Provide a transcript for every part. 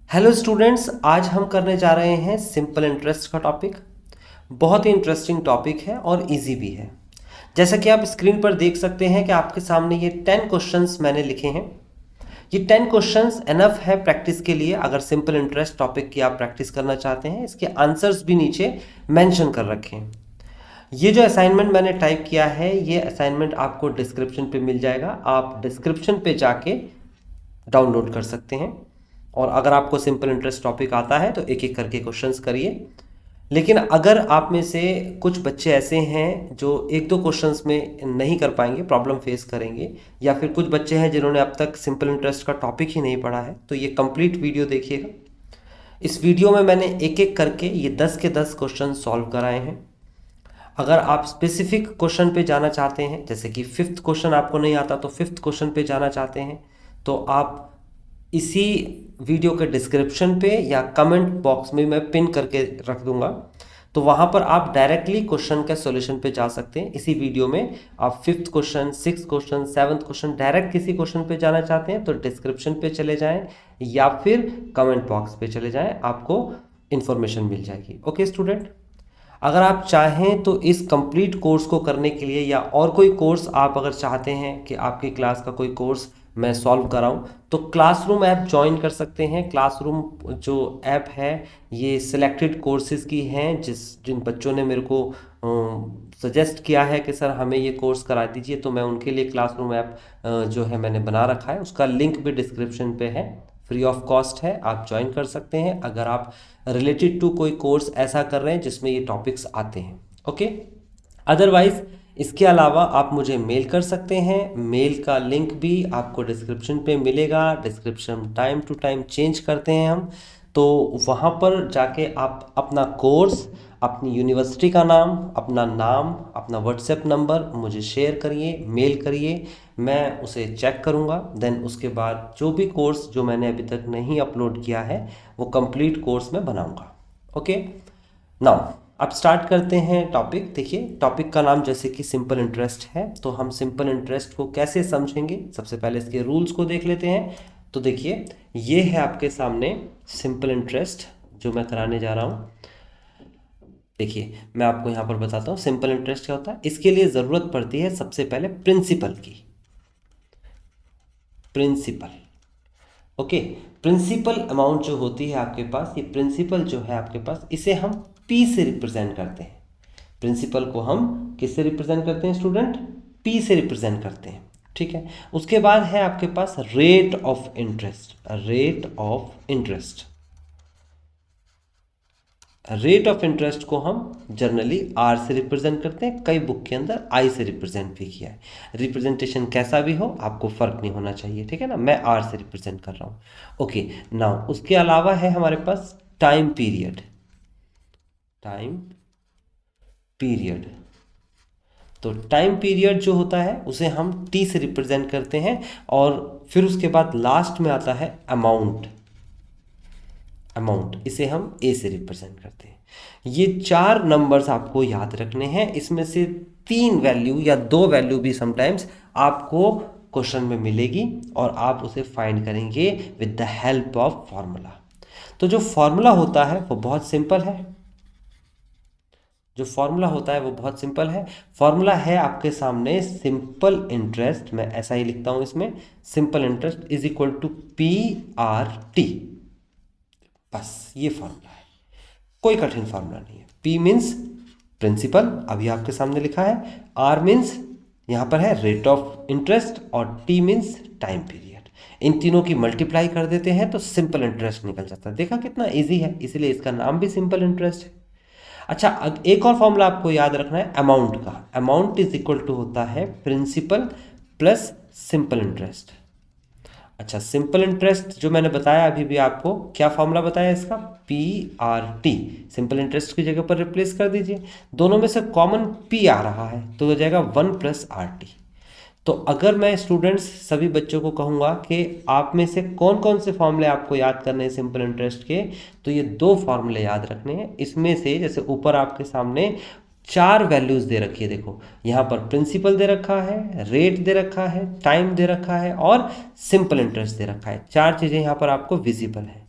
Hello students, आज हम करने जा रहे हैं सिंपल इंटरेस्ट का टॉपिक। बहुत ही इंटरेस्टिंग टॉपिक है और इजी भी है। जैसा कि आप स्क्रीन पर देख सकते हैं कि आपके सामने ये 10 क्वेश्चंस मैंने लिखे हैं। ये 10 क्वेश्चंस एनफ है प्रैक्टिस के लिए। अगर सिंपल इंटरेस्ट टॉपिक की आप प्रैक्टिस करना चाहते हैं, इसके आंसर्स भी नीचे मेंशन कर रखे हैं। ये जो असाइनमेंट मैंने टाइप किया है, ये असाइनमेंट आपको डिस्क्रिप्शन पे मिल जाएगा। आप डिस्क्रिप्शन पे जाके डाउनलोड कर सकते हैं। और अगर आपको सिंपल इंटरेस्ट टॉपिक आता है तो एक एक करके क्वेश्चंस करिए। लेकिन अगर आप में से कुछ बच्चे ऐसे हैं जो एक दो क्वेश्चंस में नहीं कर पाएंगे, प्रॉब्लम फेस करेंगे, या फिर कुछ बच्चे हैं जिन्होंने अब तक सिंपल इंटरेस्ट का टॉपिक ही नहीं पढ़ा है, तो ये कंप्लीट वीडियो देखिएगा। इस वीडियो में मैंने एक एक करके ये 10 के 10 क्वेश्चन सॉल्व कराए हैं। अगर आप स्पेसिफिक क्वेश्चन पे जाना चाहते हैं, जैसे कि 5th क्वेश्चन आपको नहीं आता तो 5th क्वेश्चन पे जाना चाहते हैं, तो आप इसी वीडियो के डिस्क्रिप्शन पे या कमेंट बॉक्स में मैं पिन करके रख दूंगा, तो वहाँ पर आप डायरेक्टली क्वेश्चन के सॉल्यूशन पे जा सकते हैं। इसी वीडियो में आप 5th question, 6th question, 7th question, direct किसी क्वेश्चन पे जाना चाहते हैं तो डिस्क्रिप्शन पे चले जाएं या फिर कमेंट बॉक्स पे चले जाएं, आपको इन्फॉर्मेशन मिल जाएगी। ओके स्टूडेंट, अगर आप चाहें तो इस कंप्लीट कोर्स को करने के लिए या और कोई कोर्स आप अगर चाहते हैं कि आपकी क्लास का कोई कोर्स मैं सॉल्व कराऊं, तो क्लासरूम ऐप ज्वाइन कर सकते हैं। क्लासरूम जो ऐप है ये सिलेक्टेड कोर्सेज की हैं, जिन बच्चों ने मेरे को सजेस्ट किया है कि सर हमें ये कोर्स करा दीजिए, तो मैं उनके लिए क्लासरूम ऐप जो है मैंने बना रखा है। उसका लिंक भी डिस्क्रिप्शन पे है, फ्री ऑफ कॉस्ट है, आप ज्वाइन कर सकते हैं अगर आप रिलेटेड टू कोई कोर्स ऐसा कर रहे हैं जिसमें ये टॉपिक्स आते हैं। ओके, अदरवाइज इसके अलावा आप मुझे मेल कर सकते हैं। मेल का लिंक भी आपको डिस्क्रिप्शन पे मिलेगा। Description time to time change करते हैं हम, तो वहाँ पर जाके आप अपना कोर्स, अपनी यूनिवर्सिटी का नाम, अपना व्हाट्सएप नंबर मुझे शेयर करिए, मेल करिए, मैं उसे चेक करूँगा। देन उसके बाद जो भी कोर्स जो मैंने अभी तक नहीं अपलोड किया है वो कंप्लीट कोर्स में बनाऊँगा। ओके, नाउ अब स्टार्ट करते हैं टॉपिक। देखिए, टॉपिक का नाम जैसे कि सिंपल इंटरेस्ट है, तो हम सिंपल इंटरेस्ट को कैसे समझेंगे, सबसे पहले इसके रूल्स को देख लेते हैं। तो देखिए, ये है आपके सामने सिंपल इंटरेस्ट जो मैं कराने जा रहा हूँ। देखिए, मैं आपको यहाँ पर बताता हूँ सिंपल इंटरेस्ट क्या होता है। इसके लिए ज़रूरत पड़ती है सबसे पहले प्रिंसिपल की। प्रिंसिपल, ओके, प्रिंसिपल अमाउंट जो होती है आपके पास, ये प्रिंसिपल जो है आपके पास, इसे हम पी से रिप्रेजेंट करते हैं। प्रिंसिपल को हम किससे रिप्रेजेंट करते हैं स्टूडेंट? पी से रिप्रेजेंट करते हैं, ठीक है। उसके बाद है आपके पास rate of interest. Rate of interest, rate of interest को हम जनरली आर से रिप्रेजेंट करते हैं, कई बुक के अंदर आई से रिप्रेजेंट भी किया है। रिप्रेजेंटेशन कैसा भी हो, आपको फर्क नहीं होना चाहिए, ठीक है ना। मैं आर से रिप्रेजेंट कर रहा हूँ। ओके, नाउ उसके अलावा है हमारे पास टाइम पीरियड। टाइम पीरियड, तो टाइम पीरियड जो होता है उसे हम टी से रिप्रेजेंट करते हैं। और फिर उसके बाद लास्ट में आता है अमाउंट। अमाउंट, इसे हम ए से रिप्रेजेंट करते हैं। ये 4 नंबर्स आपको याद रखने हैं। इसमें से 3 वैल्यू या 2 वैल्यू भी समटाइम्स आपको क्वेश्चन में मिलेगी और आप उसे फाइंड करेंगे with the help of formula. तो जो फॉर्मूला होता है वो बहुत सिंपल है। जो फॉर्मूला होता है वो बहुत सिंपल है। फॉर्मूला है आपके सामने सिंपल इंटरेस्ट, मैं ऐसा ही लिखता हूं इसमें, simple interest is equal to P R T. बस ये फॉर्मूला है, कोई कठिन फॉर्मूला नहीं है। P मीन्स प्रिंसिपल, अभी आपके सामने लिखा है। R मीन्स यहाँ पर है रेट ऑफ इंटरेस्ट, और T मीन्स टाइम पीरियड। इन तीनों की मल्टीप्लाई कर देते हैं तो सिंपल इंटरेस्ट निकल जाता है। देखा कितना इजी है, इसलिए इसका नाम भी सिंपल इंटरेस्ट है। अच्छा, अब एक और फॉर्मूला आपको याद रखना है अमाउंट का। अमाउंट इज इक्वल टू होता है प्रिंसिपल प्लस सिंपल इंटरेस्ट। अच्छा, सिंपल इंटरेस्ट जो मैंने बताया अभी भी आपको, क्या फॉर्मूला बताया इसका? P R T. Simple interest की जगह पर रिप्लेस कर दीजिए। दोनों में से कॉमन पी आ रहा है तो हो जाएगा 1 प्लस आर टी। तो अगर मैं स्टूडेंट्स सभी बच्चों को कहूँगा कि आप में से कौन कौन से फॉर्मूले आपको याद करने हैं सिंपल इंटरेस्ट के, तो ये 2 फॉर्मूले याद रखने हैं। इसमें से जैसे ऊपर आपके सामने 4 वैल्यूज दे रखी है, देखो यहाँ पर प्रिंसिपल दे रखा है, रेट दे रखा है, टाइम दे रखा है और सिंपल इंटरेस्ट दे रखा है। 4 चीज़ें यहाँ पर आपको विजिबल है।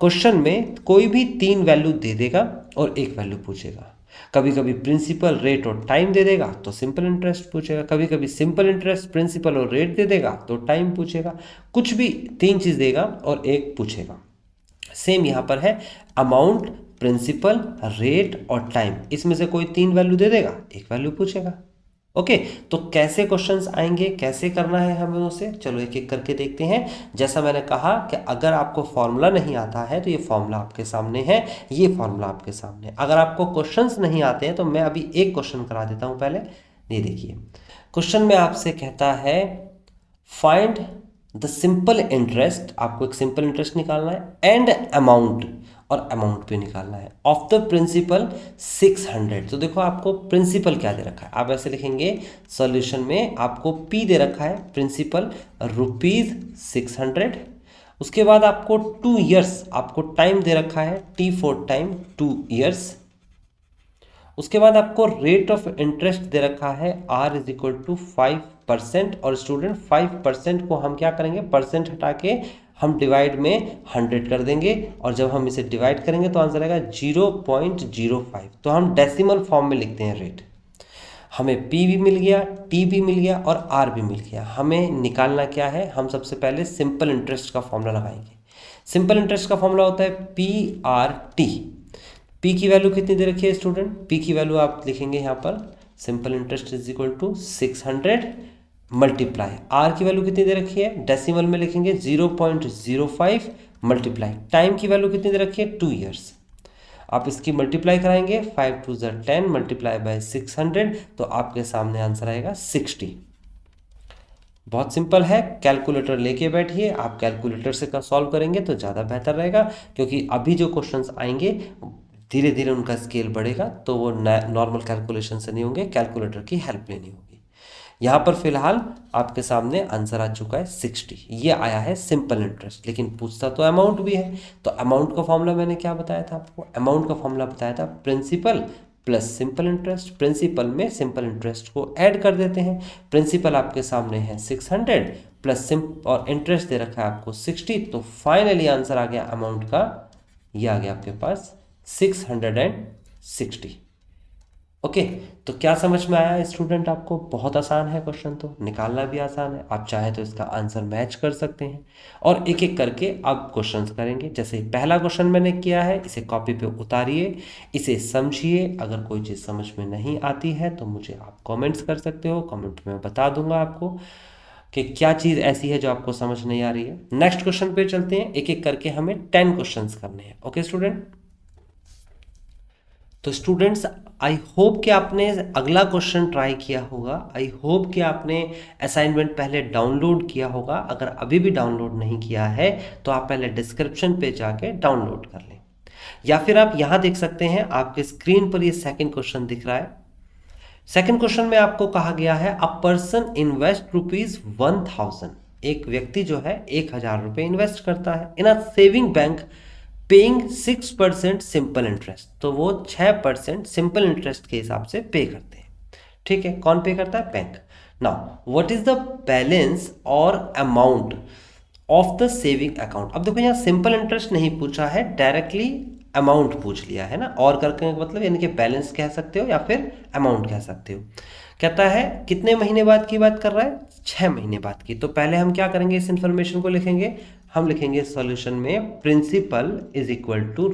क्वेश्चन में कोई भी 3 वैल्यू दे देगा और एक वैल्यू पूछेगा। कभी कभी प्रिंसिपल, रेट और टाइम दे देगा तो सिंपल इंटरेस्ट पूछेगा, कभी कभी सिंपल इंटरेस्ट, प्रिंसिपल और रेट दे देगा तो टाइम पूछेगा। कुछ भी 3 चीज़ देगा और एक पूछेगा। सेम यहाँ पर है, अमाउंट, प्रिंसिपल, रेट और टाइम, इसमें से कोई 3 वैल्यू दे देगा, एक वैल्यू पूछेगा। ओके, तो कैसे क्वेश्चंस आएंगे, कैसे करना है हमें उसे, चलो एक एक करके देखते हैं। जैसा मैंने कहा कि अगर आपको फॉर्मूला नहीं आता है तो ये फॉर्मूला आपके सामने है, ये फॉर्मूला आपके सामने है। अगर आपको क्वेश्चंस नहीं आते हैं तो मैं अभी एक क्वेश्चन करा देता हूं पहले। ये देखिए, क्वेश्चन में आपसे कहता है फाइंड द सिंपल इंटरेस्ट, आपको एक सिंपल इंटरेस्ट निकालना है, एंड अमाउंट, और अमाउंट पे निकालना है, ऑफ द प्रिंसिपल 600। तो देखो आपको प्रिंसिपल क्या दे रखा है, आप ऐसे लिखेंगे सॉल्यूशन में, आपको पी दे रखा है प्रिंसिपल ₹600। उसके बाद आपको 2 ईयर्स, आपको टाइम दे रखा है टी फॉर टाइम 2 ईयर्स। उसके बाद आपको रेट ऑफ इंटरेस्ट दे रखा है R इज इक्वल टू 5%। और स्टूडेंट 5% को हम क्या करेंगे, परसेंट हटा के हम डिवाइड में 100 कर देंगे, और जब हम इसे डिवाइड करेंगे तो आंसर आएगा 0.05। तो हम डेसिमल फॉर्म में लिखते हैं रेट। हमें P भी मिल गया, T भी मिल गया और R भी मिल गया। हमें निकालना क्या है, हम सबसे पहले सिंपल इंटरेस्ट का फॉर्मूला लगाएंगे। सिंपल इंटरेस्ट का फॉर्मूला होता है PRT। P की वैल्यू कितनी दे रखी है स्टूडेंट, P की वैल्यू आप लिखेंगे यहाँ पर, simple interest is equal to 600 multiply, R की वैल्यू कितनी दे रखी है, डेसिमल में लिखेंगे 0.05 मल्टीप्लाई, टाइम की वैल्यू कितनी दे रखी है 2 ईयर्स। आप इसकी मल्टीप्लाई कराएंगे, 5 2 10 मल्टीप्लाई बाय 600, तो आपके सामने आंसर आएगा 60। बहुत सिंपल है, कैलकुलेटर लेके बैठिए, आप कैलकुलेटर से सॉल्व करेंगे तो ज़्यादा बेहतर रहेगा, क्योंकि अभी जो क्वेश्चंस आएंगे धीरे धीरे उनका स्केल बढ़ेगा, तो वो नॉर्मल कैलकुलेशन से नहीं होंगे, कैलकुलेटर की हेल्प लेनी होगी। यहाँ पर फिलहाल आपके सामने आंसर आ चुका है 60, ये आया है सिंपल इंटरेस्ट, लेकिन पूछता तो अमाउंट भी है। तो अमाउंट का फॉर्मूला मैंने क्या बताया था आपको, अमाउंट का फॉर्मूला बताया था principal plus simple interest. Principal में सिंपल इंटरेस्ट को ऐड कर देते हैं, प्रिंसिपल आपके सामने है 600 प्लस और इंटरेस्ट दे रखा है आपको 60, तो फाइनली आंसर आ गया अमाउंट का, ये आ गया आपके पास 660। ओके, तो क्या समझ में आया स्टूडेंट आपको, बहुत आसान है क्वेश्चन, तो निकालना भी आसान है, आप चाहे तो इसका आंसर मैच कर सकते हैं। और एक एक करके अब क्वेश्चंस करेंगे। जैसे पहला क्वेश्चन मैंने किया है, इसे कॉपी पे उतारिए, इसे समझिए, अगर कोई चीज़ समझ में नहीं आती है तो मुझे आप कमेंट्स कर सकते हो, कमेंट में बता दूंगा आपको कि क्या चीज़ ऐसी है जो आपको समझ नहीं आ रही है। नेक्स्ट क्वेश्चन पे चलते हैं, एक एक करके हमें 10 क्वेश्चन करने हैं। ओके स्टूडेंट, तो स्टूडेंट्स आई होप कि आपने अगला क्वेश्चन ट्राई किया होगा, आई होप कि आपने असाइनमेंट पहले डाउनलोड किया होगा। अगर अभी भी डाउनलोड नहीं किया है तो आप पहले डिस्क्रिप्शन पे जाके डाउनलोड कर लें, या फिर आप यहाँ देख सकते हैं, आपके स्क्रीन पर ये सेकंड क्वेश्चन दिख रहा है। सेकंड क्वेश्चन में आपको कहा गया है अ पर्सन इन्वेस्ट ₹1000, एक व्यक्ति जो है 1000 रुपये इन्वेस्ट करता है in a saving bank paying 6% simple interest, तो वो 6% सिंपल इंटरेस्ट के हिसाब से पे करते हैं। ठीक है, कौन पे करता है, bank. Now what is the balance और amount of the saving account. अब देखो यहाँ सिंपल इंटरेस्ट नहीं पूछा है, डायरेक्टली अमाउंट पूछ लिया है ना, और करके मतलब यानी कि बैलेंस कह सकते हो या फिर अमाउंट कह सकते हो। कहता है कितने महीने बाद की बात कर रहा है, 6 महीने बाद की। तो पहले हम क्या करेंगे, इस इंफॉर्मेशन को लिखेंगे, हम लिखेंगे सॉल्यूशन में प्रिंसिपल इज इक्वल टू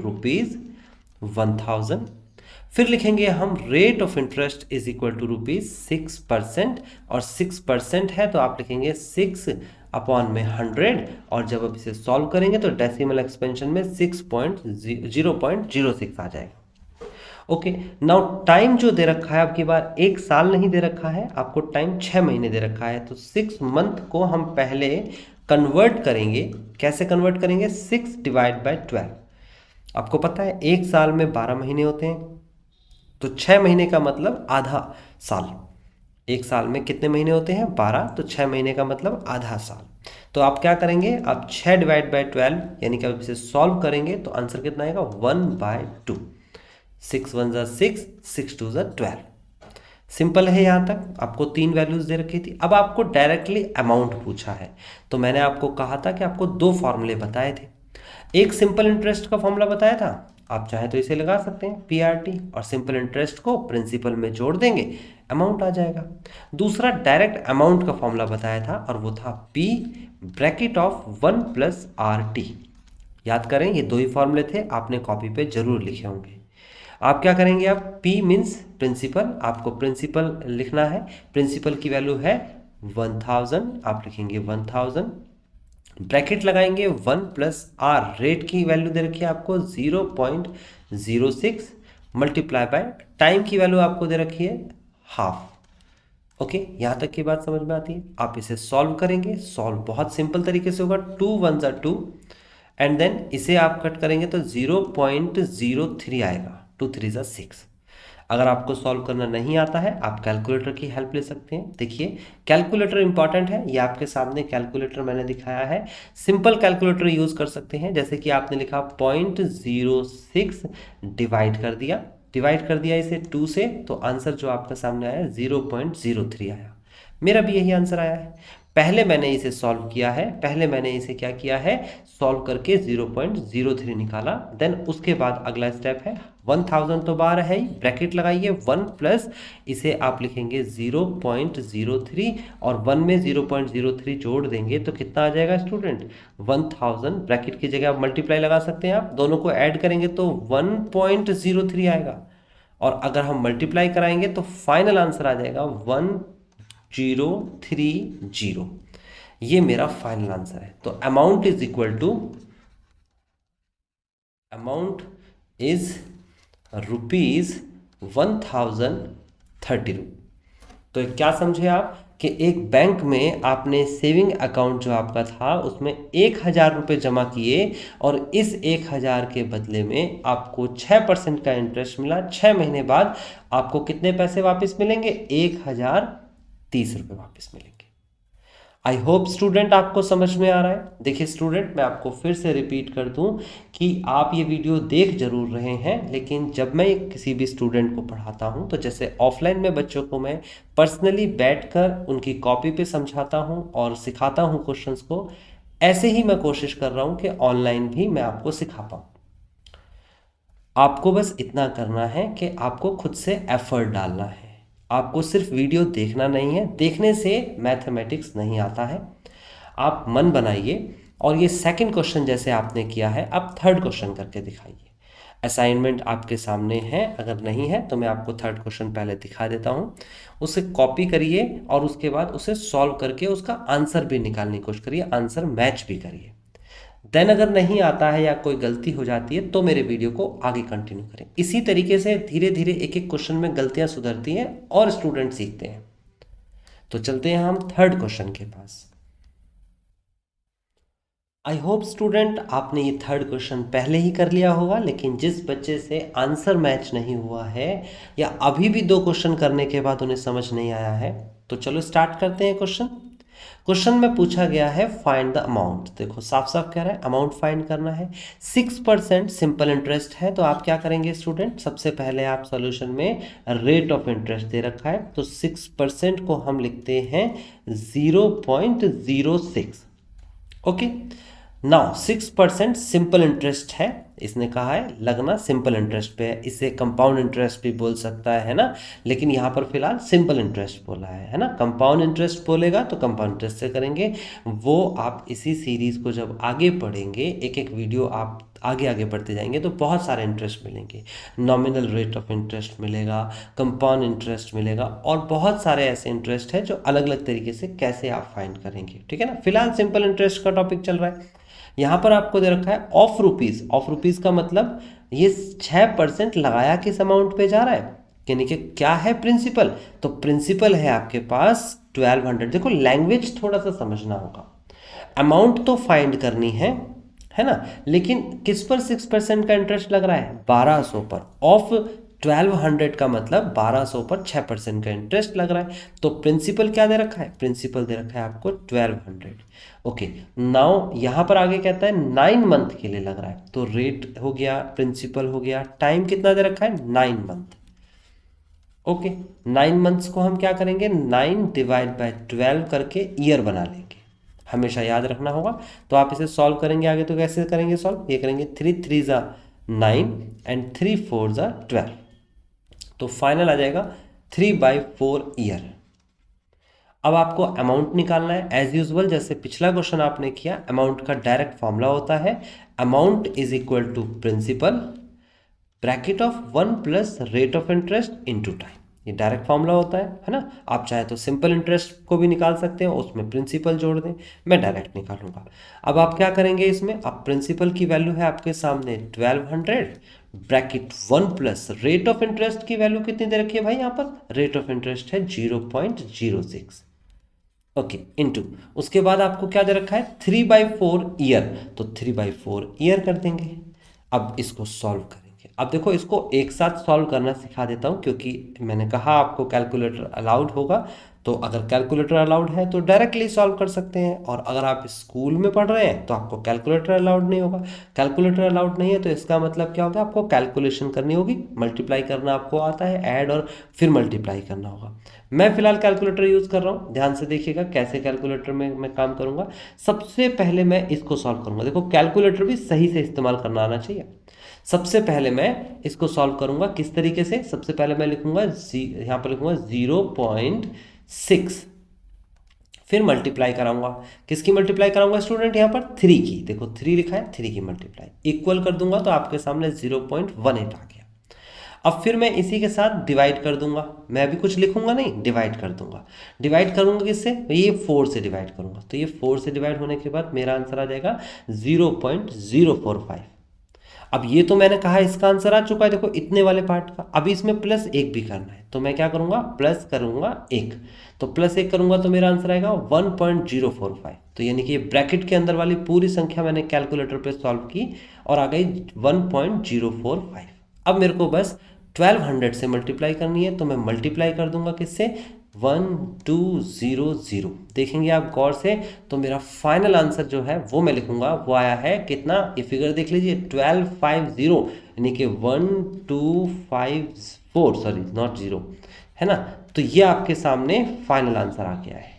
₹1000, फिर लिखेंगे हम rate of interest is equal to ₹6%, और 6% है तो आप लिखेंगे 6/100, और जब आप इसे सॉल्व करेंगे तो डेसिमल एक्सपेंशन में 0.06 आ जाएगा। ओके, नाउ टाइम जो दे रखा है आपकी बार 1 साल नहीं दे रखा है, आपको टाइम 6 महीने दे रखा है, तो 6 मंथ को हम पहले कन्वर्ट करेंगे। कैसे कन्वर्ट करेंगे, 6 डिवाइड बाय 12। आपको पता है 1 साल में 12 महीने होते हैं, तो 6 महीने का मतलब आधा साल। 1 साल में कितने महीने होते हैं, 12, तो 6 महीने का मतलब आधा साल। तो आप क्या करेंगे, आप 6 डिवाइड बाय 12 यानी कि आप इसे सॉल्व करेंगे तो आंसर कितना आएगा, 1/2। 6 1 ज़ा 6, 6 2 ज़ा 12। सिंपल है, यहाँ तक आपको 3 वैल्यूज दे रखी थी। अब आपको डायरेक्टली अमाउंट पूछा है, तो मैंने आपको कहा था कि आपको 2 फॉर्मूले बताए थे। एक सिंपल इंटरेस्ट का फॉर्मूला बताया था, आप चाहे तो इसे लगा सकते हैं PRT, और सिंपल इंटरेस्ट को प्रिंसिपल में जोड़ देंगे, अमाउंट आ जाएगा। दूसरा डायरेक्ट अमाउंट का फॉर्मूला बताया था और वो था P ब्रैकेट ऑफ 1 + RT। याद करें, ये दो ही फॉर्मूले थे, आपने कॉपी पे जरूर लिखे होंगे। आप क्या करेंगे, आप P मीन्स प्रिंसिपल, आपको प्रिंसिपल लिखना है, प्रिंसिपल की वैल्यू है 1000, आप लिखेंगे 1000, ब्रैकेट लगाएंगे 1 + R, रेट की वैल्यू दे रखी है आपको 0.06, मल्टीप्लाई बाय टाइम की वैल्यू आपको दे रखी है हाफ। ओके, यहाँ तक की बात समझ में आती है। आप इसे सॉल्व करेंगे, सॉल्व बहुत सिंपल तरीके से होगा, 2 1 = 2 एंड देन इसे आप कट करेंगे तो 0.03 आएगा, 2 3 = 6। अगर आपको सॉल्व करना नहीं आता है, आप कैलकुलेटर की हेल्प ले सकते हैं। देखिए, कैलकुलेटर इंपॉर्टेंट है, ये आपके सामने कैलकुलेटर मैंने दिखाया है। सिंपल कैलकुलेटर यूज कर सकते हैं, जैसे कि आपने लिखा 0.06 डिवाइड कर दिया इसे 2 से, तो आंसर जो आपका सामने आया 0.03 आया। मेरा भी यही आंसर आया है। पहले मैंने इसे सॉल्व किया है, पहले मैंने इसे क्या किया है, सॉल्व करके 0.03 निकाला। देन उसके बाद अगला स्टेप है 1000 तो बाहर है ही, ब्रैकेट लगाइए 1 प्लस इसे आप लिखेंगे 0.03 और 1 में 0.03 जोड़ देंगे तो कितना आ जाएगा स्टूडेंट, 1000। ब्रैकेट की जगह आप मल्टीप्लाई लगा सकते हैं, आप दोनों को ऐड करेंगे तो 1.03 आएगा, और अगर हम मल्टीप्लाई कराएंगे तो फाइनल आंसर आ जाएगा 1030। ये मेरा फाइनल आंसर है। तो amount is equal to, amount is ₹1030। तो क्या समझे आप कि एक बैंक में आपने सेविंग अकाउंट जो आपका था उसमें 1000 रुपये जमा किए और इस 1000 के बदले में आपको 6% का इंटरेस्ट मिला। 6 महीने बाद आपको कितने पैसे वापस मिलेंगे, 1030 रुपये वापस मिलेंगे। आई होप स्टूडेंट आपको समझ में आ रहा है। देखिए स्टूडेंट, मैं आपको फिर से रिपीट कर दूं कि आप ये वीडियो देख जरूर रहे हैं, लेकिन जब मैं किसी भी स्टूडेंट को पढ़ाता हूं तो जैसे ऑफलाइन में बच्चों को मैं पर्सनली बैठकर उनकी कॉपी पे समझाता हूं और सिखाता हूं क्वेश्चंस को, ऐसे ही मैं कोशिश कर रहा हूं कि ऑनलाइन भी मैं आपको सिखा पाऊँ। आपको बस इतना करना है कि आपको खुद से एफर्ट डालना है। आपको सिर्फ वीडियो देखना नहीं है, देखने से मैथमेटिक्स नहीं आता है। आप मन बनाइए और ये सेकंड क्वेश्चन जैसे आपने किया है, आप थर्ड क्वेश्चन करके दिखाइए। असाइनमेंट आपके सामने है, अगर नहीं है तो मैं आपको थर्ड क्वेश्चन पहले दिखा देता हूँ। उसे कॉपी करिए और उसके बाद उसे सॉल्व करके उसका आंसर भी निकालने की कोशिश करिए, आंसर मैच भी करिए। देन अगर नहीं आता है या कोई गलती हो जाती है तो मेरे वीडियो को आगे कंटिन्यू करें। इसी तरीके से धीरे धीरे एक एक क्वेश्चन में गलतियां सुधरती हैं और स्टूडेंट सीखते हैं। तो चलते हैं हम थर्ड क्वेश्चन के पास। आई होप स्टूडेंट आपने ये थर्ड क्वेश्चन पहले ही कर लिया होगा, लेकिन जिस बच्चे से आंसर मैच नहीं हुआ है या अभी भी 2 क्वेश्चन करने के बाद उन्हें समझ नहीं आया है, तो चलो स्टार्ट करते हैं क्वेश्चन। क्वेश्चन में पूछा गया है फाइंड द अमाउंट। देखो साफ साफ कह रहा है अमाउंट फाइंड करना है। 6% सिंपल इंटरेस्ट है, तो आप क्या करेंगे स्टूडेंट, सबसे पहले आप सॉल्यूशन में रेट ऑफ इंटरेस्ट दे रखा है तो 6% को हम लिखते हैं 0.06। ओके, नाउ 6% सिंपल इंटरेस्ट है, इसने कहा है लगना सिंपल इंटरेस्ट पे है, इसे कंपाउंड इंटरेस्ट भी बोल सकता है ना, लेकिन यहाँ पर फिलहाल सिंपल इंटरेस्ट बोला है ना। कंपाउंड इंटरेस्ट बोलेगा तो कंपाउंड इंटरेस्ट से करेंगे, वो आप इसी सीरीज को जब आगे पढ़ेंगे, एक एक वीडियो आप आगे आगे बढ़ते जाएंगे तो बहुत सारे इंटरेस्ट मिलेंगे। नॉमिनल रेट ऑफ इंटरेस्ट मिलेगा, कंपाउंड इंटरेस्ट मिलेगा, और बहुत सारे ऐसे इंटरेस्ट है जो अलग अलग तरीके से कैसे आप फाइंड करेंगे, ठीक है ना। फिलहाल सिंपल इंटरेस्ट का टॉपिक चल रहा है। यहाँ पर आपको दे रखा है ऑफ रुपीज़। ऑफ रुपीज़ का मतलब ये 6% लगाया किस अमाउंट पे जा रहा है, यानी कि क्या है, प्रिंसिपल। तो प्रिंसिपल है आपके पास 1200। देखो लैंग्वेज थोड़ा सा समझना होगा, अमाउंट तो फाइंड करनी है ना, लेकिन किस पर 6% का इंटरेस्ट लग रहा है, 1200 पर। ऑफ 1200 का मतलब 1200 पर 6% का इंटरेस्ट लग रहा है। तो प्रिंसिपल क्या दे रखा है, प्रिंसिपल दे रखा है आपको 1200। ओके, नाउ यहाँ पर आगे कहता है 9 मंथ के लिए लग रहा है, तो रेट हो गया, प्रिंसिपल हो गया, टाइम कितना दे रखा है, 9 मंथ। ओके, 9 मंथ्स को हम क्या करेंगे, 9 ÷ 12 करके ईयर बना लेंगे, हमेशा याद रखना होगा। तो आप इसे सॉल्व करेंगे आगे, तो कैसे करेंगे सॉल्व, ये करेंगे 3 3 ज़ा 9 एंड 3 4 ज़ा 12, तो फाइनल आ जाएगा 3/4 ईयर। अब आपको अमाउंट निकालना है एज यूजुअल, जैसे पिछला क्वेश्चन आपने किया। अमाउंट का डायरेक्ट फॉर्मूला होता है amount is equal to principal bracket of 1 plus rate of interest into time. ये डायरेक्ट फॉर्मूला होता है ना। आप चाहे तो सिंपल इंटरेस्ट को भी निकाल सकते हैं, उसमें प्रिंसिपल जोड़ दें, मैं डायरेक्ट निकालूंगा। अब आप क्या करेंगे इसमें, अब प्रिंसिपल की वैल्यू है आपके सामने 1200, bracket 1 plus rate of interest की वैल्यू कितनी दे रखी है भाई, यहाँ पर रेट ऑफ इंटरेस्ट है 0.06, ओके, इनटू उसके बाद आपको क्या दे रखा है 3/4 ईयर, तो 3/4 ईयर कर देंगे। अब इसको सॉल्व करेंगे। अब देखो इसको एक साथ सॉल्व करना सिखा देता हूँ, क्योंकि मैंने कहा आपको कैलकुलेटर अलाउड होगा, तो अगर कैलकुलेटर अलाउड है तो डायरेक्टली सॉल्व कर सकते हैं, और अगर आप स्कूल में पढ़ रहे हैं तो आपको कैलकुलेटर अलाउड नहीं होगा। कैलकुलेटर अलाउड नहीं है तो इसका मतलब क्या होगा, आपको कैलकुलेशन करनी होगी, मल्टीप्लाई करना आपको आता है, ऐड और फिर मल्टीप्लाई करना होगा। मैं फिलहाल कैलकुलेटर यूज़ कर रहा हूँ, ध्यान से देखिएगा कैसे कैलकुलेटर में मैं काम करूँगा। सबसे पहले मैं इसको सॉल्व करूँगा, देखो कैलकुलेटर भी सही से इस्तेमाल करना आना चाहिए। सबसे पहले मैं इसको सॉल्व करूँगा किस तरीके से, सबसे पहले मैं लिखूँगा यहाँ पर लिखूँगा 0.6, फिर मल्टीप्लाई कराऊंगा, किसकी मल्टीप्लाई कराऊंगा स्टूडेंट, यहाँ पर 3 की, देखो 3 लिखा है, 3 की मल्टीप्लाई, इक्वल कर दूंगा तो आपके सामने 0.18 आ गया। अब फिर मैं इसी के साथ डिवाइड कर दूंगा, मैं अभी कुछ लिखूंगा नहीं, डिवाइड कर दूंगा। डिवाइड करूंगा किससे, ये 4 से डिवाइड करूंगा, तो ये 4 से डिवाइड होने के बाद मेरा आंसर आ जाएगा 0.045। अब ये तो मैंने कहा इसका आंसर आ चुका है, देखो इतने वाले पार्ट का। अभी इसमें प्लस 1 भी करना है, तो मैं क्या करूंगा, प्लस करूंगा 1, तो प्लस 1 करूंगा तो मेरा आंसर आएगा 1.045। तो यानी कि ये ब्रैकेट के अंदर वाली पूरी संख्या मैंने कैलकुलेटर पे सॉल्व की और आ गई 1.045। अब मेरे को बस 1200 से मल्टीप्लाई करनी है, तो मैं मल्टीप्लाई कर दूंगा किससे, 1200। देखेंगे आप गौर से तो मेरा फाइनल आंसर जो है वो मैं लिखूंगा, वो आया है कितना, ये फिगर देख लीजिए 1250, यानी कि 1254, सॉरी नॉट 0, है ना। तो ये आपके सामने फाइनल आंसर आ गया है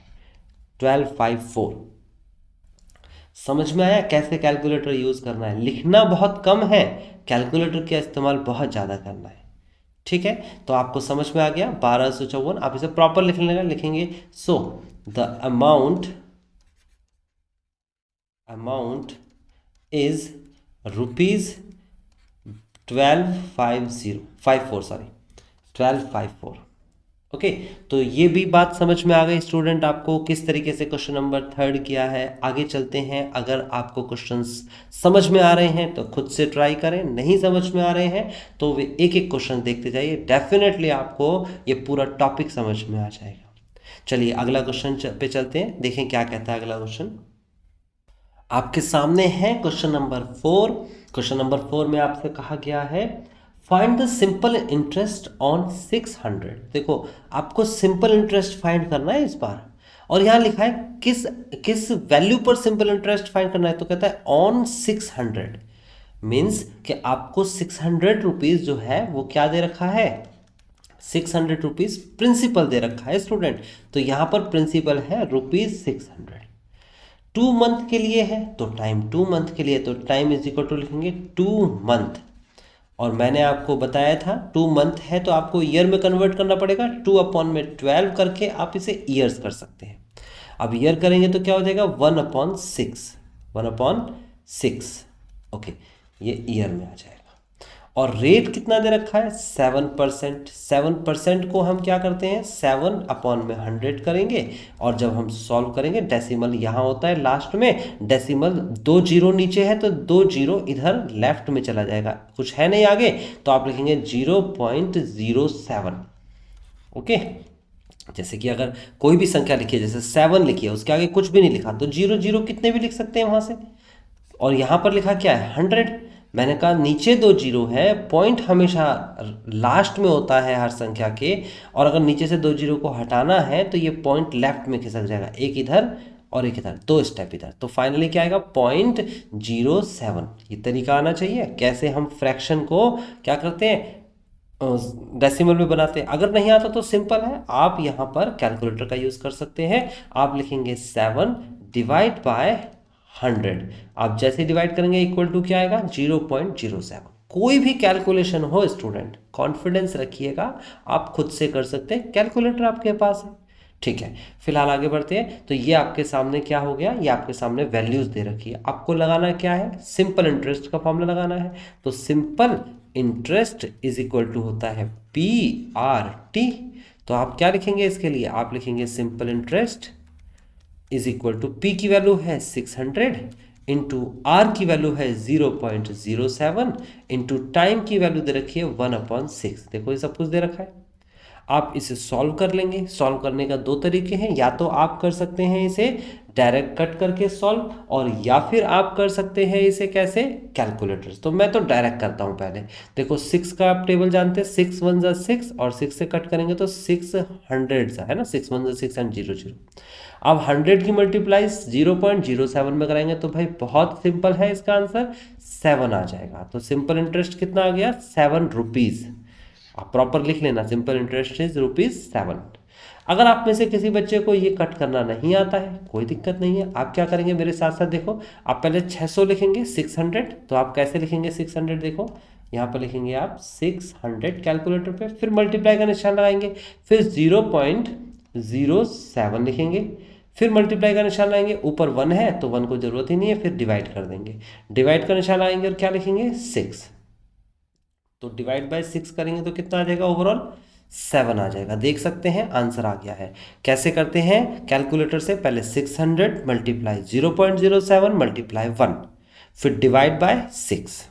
1254। समझ में आया कैसे कैलकुलेटर यूज करना है, लिखना बहुत कम है, कैलकुलेटर का इस्तेमाल बहुत ज़्यादा करना है, ठीक है। तो आपको समझ में आ गया 1254, आप इसे प्रॉपर लिखने लगा, लिखेंगे so the amount is ₹1254, okay. तो ये भी बात समझ में आ गई स्टूडेंट आपको किस तरीके से क्वेश्चन नंबर 3 किया है। आगे चलते हैं, अगर आपको क्वेश्चंस समझ में आ रहे हैं तो खुद से ट्राई करें, नहीं समझ में आ रहे हैं तो वे एक एक क्वेश्चन देखते जाइए, डेफिनेटली आपको ये पूरा टॉपिक समझ में आ जाएगा। चलिए अगला क्वेश्चन पे चलते हैं, देखें क्या कहता है अगला क्वेश्चन। आपके सामने है क्वेश्चन नंबर 4। क्वेश्चन नंबर 4 में आपसे कहा गया है find the simple interest on 600। देखो आपको सिंपल इंटरेस्ट फाइंड करना है इस बार, और यहाँ लिखा है किस वैल्यू पर सिंपल इंटरेस्ट फाइंड करना है, तो कहता है ऑन 600, मीन्स कि आपको 600 रुपीज जो है वो क्या दे रखा है, 600 रुपीज प्रिंसिपल दे रखा है स्टूडेंट। तो यहाँ पर प्रिंसिपल है ₹600। 2 मंथ के लिए है तो टाइम 2 मंथ के लिए, तो टाइम इज इक्वल टू लिखेंगे 2 मंथ, और मैंने आपको बताया था 2 मंथ है तो आपको ईयर में कन्वर्ट करना पड़ेगा, 2/12 करके आप इसे ईयर्स कर सकते हैं। अब ईयर करेंगे तो क्या हो जाएगा 1/6, ओके, ये ईयर में आ जाएगा। और रेट कितना दे रखा है 7%। 7% को हम क्या करते हैं 7/100 करेंगे, और जब हम सॉल्व करेंगे डेसिमल यहाँ होता है लास्ट में, डेसिमल 2 जीरो नीचे है तो 2 जीरो इधर लेफ्ट में चला जाएगा, कुछ है नहीं आगे, तो आप लिखेंगे 0.07, ओके। जैसे कि अगर कोई भी संख्या लिखी है, जैसे 7 लिखी है, उसके आगे कुछ भी नहीं लिखा तो 0 कितने भी लिख सकते हैं वहाँ से। और यहाँ पर लिखा क्या है 100, मैंने कहा नीचे 2 जीरो है, पॉइंट हमेशा लास्ट में होता है हर संख्या के, और अगर नीचे से 2 जीरो को हटाना है तो ये पॉइंट लेफ्ट में खिसक जाएगा, एक इधर और एक इधर, 2 स्टेप इधर, तो फाइनली क्या आएगा 0.07। ये तरीका आना चाहिए कैसे हम फ्रैक्शन को क्या करते हैं डेसिमल में बनाते हैं। अगर नहीं आता तो सिंपल है, आप यहाँ पर कैलकुलेटर का यूज़ कर सकते हैं। आप लिखेंगे 7 डिवाइड बाय 100। आप जैसे डिवाइड करेंगे इक्वल टू क्या आएगा 0.07। कोई भी कैलकुलेशन हो स्टूडेंट, कॉन्फिडेंस रखिएगा, आप खुद से कर सकते हैं, कैलकुलेटर आपके पास है। ठीक है, फिलहाल आगे बढ़ते हैं। तो ये आपके सामने क्या हो गया, ये आपके सामने वैल्यूज दे रखी है। आपको लगाना क्या है, सिंपल इंटरेस्ट का फॉर्मूला लगाना है। तो simple interest is equal to होता है PRT। तो आप क्या लिखेंगे इसके लिए, आप लिखेंगे simple interest is equal to P की वैल्यू है 600 इंटू R की वैल्यू है 0.07 इंटू टाइम की वैल्यू दे रखी है 1/6। देखो ये सब कुछ दे रखा है। आप इसे सॉल्व कर लेंगे। सॉल्व करने का दो तरीके हैं, या तो आप कर सकते हैं इसे डायरेक्ट कट करके सॉल्व, और या फिर आप कर सकते हैं इसे कैसे, कैलकुलेटर। तो मैं तो डायरेक्ट करता हूं पहले। देखो 6 का आप टेबल जानते हैं, 6 1 जा 6 और 6 से कट करेंगे तो 600 सा है ना, 6 1 जा 6 एंड 0 0। अब 100 की मल्टीप्लाई 0.07 में कराएंगे तो भाई बहुत सिंपल है, इसका आंसर 7 आ जाएगा। तो सिंपल इंटरेस्ट कितना आ गया, 7 रुपीज। आप प्रॉपर लिख लेना, सिंपल इंटरेस्ट इज ₹7। अगर आप में से किसी बच्चे को ये कट करना नहीं आता है, कोई दिक्कत नहीं है। आप क्या करेंगे मेरे साथ साथ देखो, आप पहले 600 लिखेंगे 600। तो आप कैसे लिखेंगे 600, देखो यहाँ पर लिखेंगे आप 600 कैलकुलेटर पे, फिर मल्टीप्लाई का निशान लगाएंगे, फिर 0.07 लिखेंगे, फिर मल्टीप्लाई का निशान लाएंगे, ऊपर 1 है तो 1 को जरूरत ही नहीं है, फिर डिवाइड कर देंगे, डिवाइड का निशान लाएंगे और क्या लिखेंगे 6। तो डिवाइड बाय 6 करेंगे तो कितना आ जाएगा, ओवरऑल 7 आ जाएगा। देख सकते हैं आंसर आ गया है। कैसे करते हैं कैलकुलेटर से, पहले 600 मल्टीप्लाई 0.07 मल्टीप्लाई 1, फिर डिवाइड बाय 6।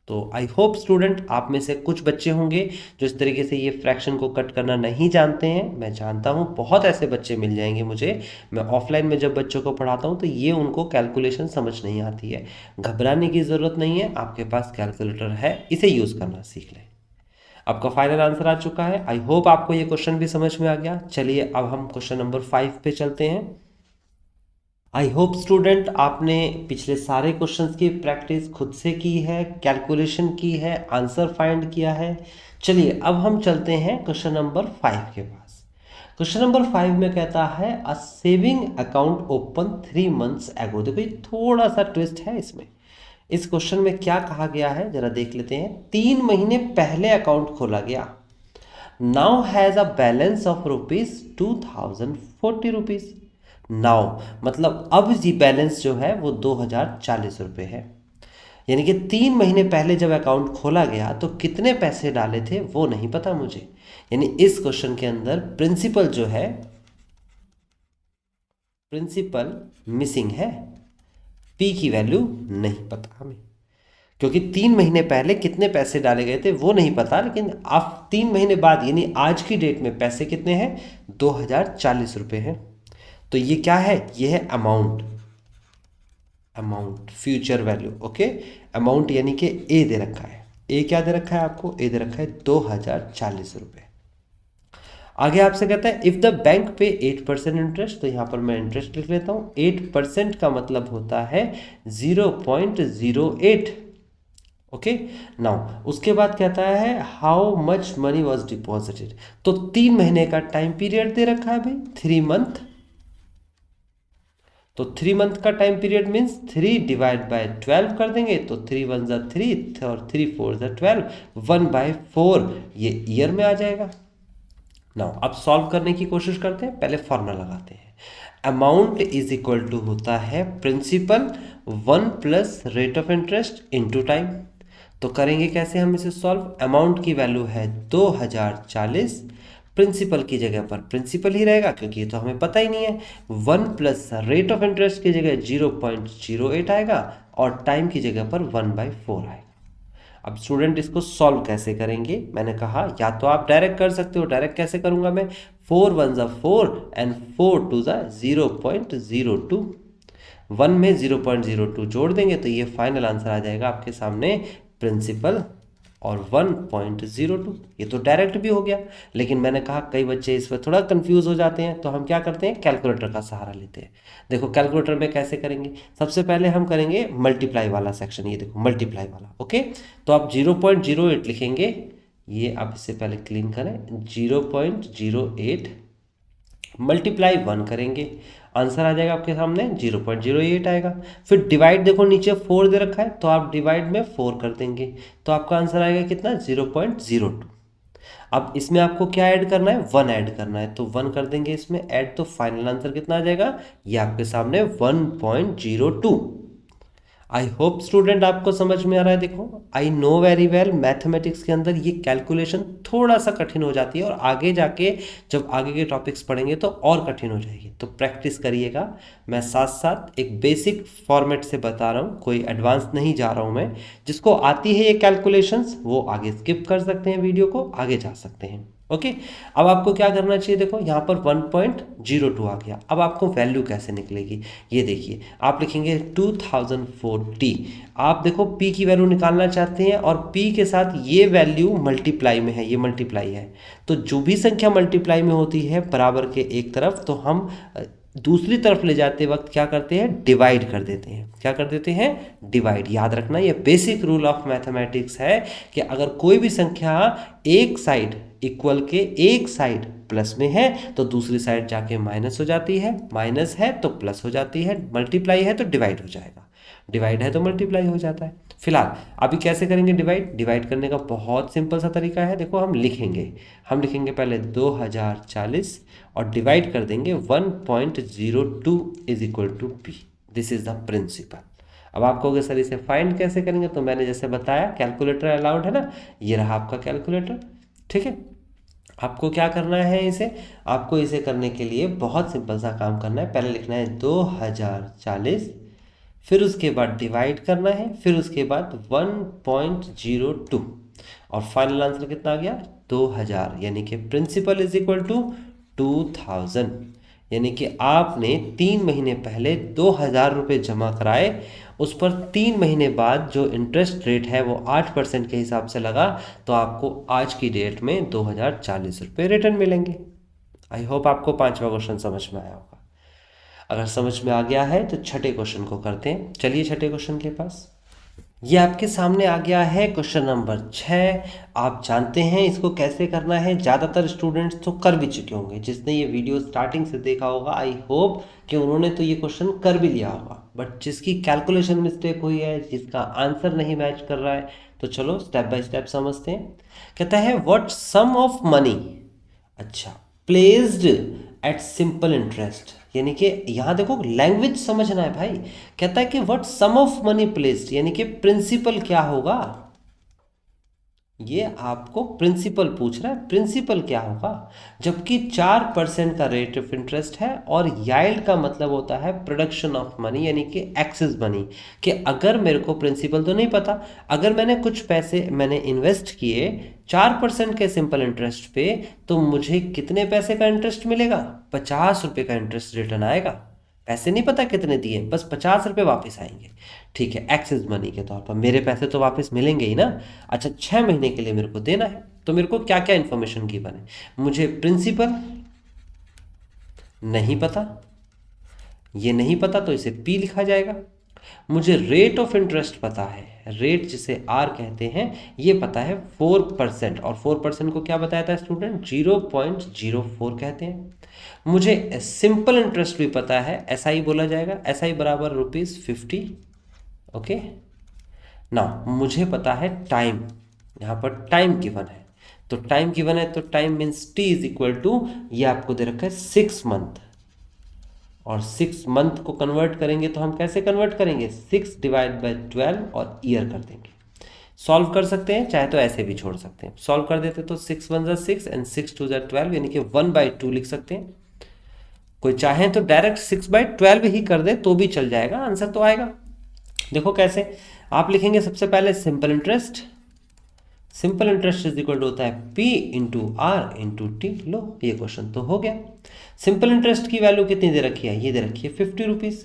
तो आई होप स्टूडेंट आप में से कुछ बच्चे होंगे जो इस तरीके से ये फ्रैक्शन को कट करना नहीं जानते हैं। मैं जानता हूँ बहुत ऐसे बच्चे मिल जाएंगे मुझे। मैं ऑफलाइन में जब बच्चों को पढ़ाता हूँ तो ये उनको कैलकुलेशन समझ नहीं आती है। घबराने की ज़रूरत नहीं है, आपके पास कैलकुलेटर है, इसे यूज़ करना सीख लें। आपका फाइनल आंसर आ चुका है। आई होप आपको ये क्वेश्चन भी समझ में आ गया। चलिए अब हम क्वेश्चन नंबर 5 पे चलते हैं। आई होप स्टूडेंट आपने पिछले सारे क्वेश्चंस की प्रैक्टिस खुद से की है, कैलकुलेशन की है, आंसर फाइंड किया है। चलिए अब हम चलते हैं क्वेश्चन नंबर 5 के पास। क्वेश्चन नंबर 5 में कहता है a saving account open 3 months एगो। देखो ये थोड़ा सा ट्विस्ट है इसमें। इस क्वेश्चन में क्या कहा गया है जरा देख लेते हैं। 3 महीने पहले अकाउंट खोला गया, now has a balance of ₹2040। Now मतलब अब जी बैलेंस जो है वो 2040 रुपये है। यानी कि 3 महीने पहले जब अकाउंट खोला गया तो कितने पैसे डाले थे वो नहीं पता मुझे। यानी इस क्वेश्चन के अंदर प्रिंसिपल जो है, प्रिंसिपल मिसिंग है, पी की वैल्यू नहीं पता हमें, क्योंकि 3 महीने पहले कितने पैसे डाले गए थे वो नहीं पता। लेकिन आप 3 महीने बाद यानी आज की डेट में पैसे कितने हैं, 2040 रुपये हैं। तो ये क्या है, ये है amount, amount future value. Okay, amount यानी कि ए दे रखा है। ए क्या दे रखा है आपको, ए दे रखा है 2040 रुपये। आगे आपसे कहता है इफ द बैंक पे 8% इंटरेस्ट। तो यहाँ पर मैं इंटरेस्ट लिख लेता हूँ। 8% का मतलब होता है 0.08। ओके नाउ उसके बाद कहता है how much money was deposited. तो 3 महीने का टाइम पीरियड दे रखा है भाई, 3 मंथ। तो 3 मंथ का time period means 3 divide by 12 कर देंगे तो 3 1 जा 3 और 3 4 जा 12, 1/4 ये ईयर में आ जाएगा। नाउ अब सॉल्व करने की कोशिश करते हैं। पहले फॉर्मूला लगाते हैं। अमाउंट इज इक्वल टू होता है principal 1 plus rate of interest into time. तो करेंगे कैसे हम इसे सॉल्व। अमाउंट की वैल्यू है 2040, प्रिंसिपल की जगह पर प्रिंसिपल ही रहेगा क्योंकि ये तो हमें पता ही नहीं है। 1 प्लस रेट ऑफ इंटरेस्ट की जगह 0.08 आएगा और टाइम की जगह पर 1/4 आएगा। अब स्टूडेंट इसको सॉल्व कैसे करेंगे, मैंने कहा या तो आप डायरेक्ट कर सकते हो। डायरेक्ट कैसे करूंगा मैं, 4 1 जा 4 एंड 4 2 जा 0.02, 1 में 0.02 जोड़ देंगे तो ये फाइनल आंसर आ जाएगा आपके सामने प्रिंसिपल और 1.02। ये तो डायरेक्ट भी हो गया। लेकिन मैंने कहा कई बच्चे इस पर थोड़ा कंफ्यूज हो जाते हैं तो हम क्या करते हैं, कैलकुलेटर का सहारा लेते हैं। देखो कैलकुलेटर में कैसे करेंगे, सबसे पहले हम करेंगे मल्टीप्लाई वाला सेक्शन। ये देखो मल्टीप्लाई वाला। ओके तो आप 0.08 लिखेंगे। ये आप इससे पहले क्लीन करें। 0.08 मल्टीप्लाई 1 करेंगे। आंसर आ जाएगा आपके सामने 0.08 आएगा। फिर डिवाइड देखो नीचे 4 दे रखा है तो आप डिवाइड में 4 कर देंगे तो आपका आंसर आएगा कितना 0.02। अब इसमें आपको क्या ऐड करना है 1 ऐड करना है तो 1 कर देंगे इसमें ऐड तो फाइनल आंसर कितना आ जाएगा ये आपके सामने 1.02। आई होप स्टूडेंट आपको समझ में आ रहा है। देखो I know very well mathematics के अंदर ये कैलकुलेशन थोड़ा सा कठिन हो जाती है और आगे जाके जब आगे के टॉपिक्स पढ़ेंगे तो और कठिन हो जाएगी, तो प्रैक्टिस करिएगा। मैं साथ साथ एक बेसिक फॉर्मेट से बता रहा हूँ, कोई एडवांस नहीं जा रहा हूँ मैं। जिसको आती है ये कैलकुलेशंस वो आगे स्किप कर सकते हैं, वीडियो को आगे जा सकते हैं। ओके अब आपको क्या करना चाहिए, देखो यहाँ पर 1.02 आ गया। अब आपको वैल्यू कैसे निकलेगी ये देखिए, आप लिखेंगे 2040। आप देखो p की वैल्यू निकालना चाहते हैं और p के साथ ये वैल्यू मल्टीप्लाई में है, ये मल्टीप्लाई है तो जो भी संख्या मल्टीप्लाई में होती है बराबर के एक तरफ तो हम दूसरी तरफ ले जाते वक्त क्या करते हैं डिवाइड कर देते हैं। क्या कर देते हैं डिवाइड। याद रखना ये बेसिक रूल ऑफ मैथमेटिक्स है कि अगर कोई भी संख्या एक साइड इक्वल के एक साइड प्लस में है तो दूसरी साइड जाके माइनस हो जाती है, माइनस है तो प्लस हो जाती है, मल्टीप्लाई है तो डिवाइड हो जाएगा, डिवाइड है तो मल्टीप्लाई हो जाता है। फिलहाल अभी कैसे करेंगे डिवाइड, डिवाइड करने का बहुत सिंपल सा तरीका है। देखो हम लिखेंगे पहले 2040 और डिवाइड कर देंगे 1.02 is equal to p। This is the principal. अब आप कहोगे सर इसे फाइंड कैसे करेंगे, तो मैंने जैसे बताया कैलकुलेटर अलाउड है ना, ये रहा आपका कैलकुलेटर। ठीक है आपको क्या करना है आपको इसे करने के लिए बहुत सिंपल सा काम करना है। पहले लिखना है 2040, फिर उसके बाद डिवाइड करना है, फिर उसके बाद 1.02 और फाइनल आंसर कितना आ गया 2000, यानी कि प्रिंसिपल इज इक्वल टू 2000। यानी कि आपने 3 महीने पहले 2000 रुपये जमा कराए, उस पर 3 महीने बाद जो इंटरेस्ट रेट है वो 8% के हिसाब से लगा तो आपको आज की डेट में 2040 रुपये रिटर्न मिलेंगे। आई होप आपको 5वां क्वेश्चन समझ में आया होगा। अगर समझ में आ गया है तो छठे क्वेश्चन को करते हैं। चलिए छठे क्वेश्चन के पास, ये आपके सामने आ गया है क्वेश्चन नंबर 6। आप जानते हैं इसको कैसे करना है, ज़्यादातर स्टूडेंट्स तो कर भी चुके होंगे। जिसने ये वीडियो स्टार्टिंग से देखा होगा आई होप कि उन्होंने तो ये क्वेश्चन कर भी लिया होगा, बट जिसकी कैलकुलेशन मिस्टेक हुई है, जिसका आंसर नहीं मैच कर रहा है, तो चलो स्टेप बाय स्टेप समझते हैं। कहता है व्हाट सम ऑफ मनी अच्छा प्लेस्ड एट सिंपल इंटरेस्ट, यानी कि यहाँ देखो लैंग्वेज समझना है भाई। कहता है कि what sum of money placed, यानी कि प्रिंसिपल क्या होगा, ये आपको प्रिंसिपल पूछ रहा है, प्रिंसिपल क्या होगा। जबकि 4% का रेट ऑफ इंटरेस्ट है और याइल्ड का मतलब होता है प्रोडक्शन ऑफ मनी, यानी कि एक्सेस मनी। कि अगर मेरे को प्रिंसिपल तो नहीं पता, अगर मैंने कुछ पैसे मैंने इन्वेस्ट किए 4% के सिंपल इंटरेस्ट पे, तो मुझे कितने पैसे का इंटरेस्ट मिलेगा 50 रुपये का इंटरेस्ट रिटर्न आएगा। पैसे नहीं पता कितने दिए, बस 50 रुपये वापस आएंगे। ठीक है एक्सेस मनी के तौर पर मेरे पैसे तो वापस मिलेंगे ही ना। अच्छा 6 महीने के लिए मेरे को देना है, तो मेरे को क्या क्या इन्फॉर्मेशन की बने, मुझे प्रिंसिपल नहीं पता, ये नहीं पता तो इसे P लिखा जाएगा। मुझे रेट ऑफ इंटरेस्ट पता है, रेट जिसे R कहते हैं ये पता है 4%, और 4% को क्या बताया था स्टूडेंट 0.04 कहते हैं। मुझे सिंपल इंटरेस्ट भी पता है, SI बोला जाएगा, SI बराबर ₹50। ओके ना मुझे पता है टाइम, यहाँ पर टाइम गिवन है, तो टाइम गिवन है तो time means T is equal to, ये आपको दे रखा है 6 मंथ, और 6 मंथ को कन्वर्ट करेंगे तो हम कैसे कन्वर्ट करेंगे 6 डिवाइड बाय 12 और ईयर कर देंगे। सॉल्व कर सकते हैं, चाहे तो ऐसे भी छोड़ सकते हैं। सॉल्व कर देते तो 6 1 6 एंड 6 2 12, यानी कि 1/2 लिख सकते हैं। कोई चाहे तो डायरेक्ट 6/12 ही कर दे तो भी चल जाएगा, आंसर तो आएगा। देखो कैसे आप लिखेंगे, सबसे पहले simple interest, simple interest is equal to होता है P into R into T. लो ये क्वेश्चन तो हो गया। सिंपल इंटरेस्ट की वैल्यू कितनी दे रखी है, ये दे रखी है 50 रुपीज़।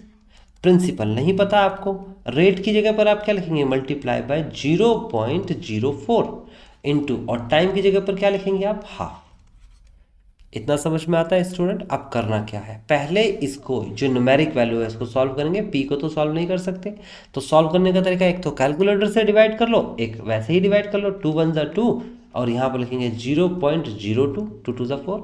प्रिंसिपल नहीं पता आपको, रेट की जगह पर आप क्या लिखेंगे मल्टीप्लाई बाय 0.04 इंटू, और टाइम की जगह पर क्या लिखेंगे आप हाफ। इतना समझ में आता है स्टूडेंट। अब करना क्या है, पहले इसको जो न्यूमेरिक वैल्यू है इसको सॉल्व करेंगे। P को तो सॉल्व नहीं कर सकते, तो सॉल्व करने का तरीका एक तो कैलकुलेटर से डिवाइड कर लो, एक वैसे ही डिवाइड कर लो, 2 1 2, और यहाँ पर लिखेंगे 0.02, 2 2 4।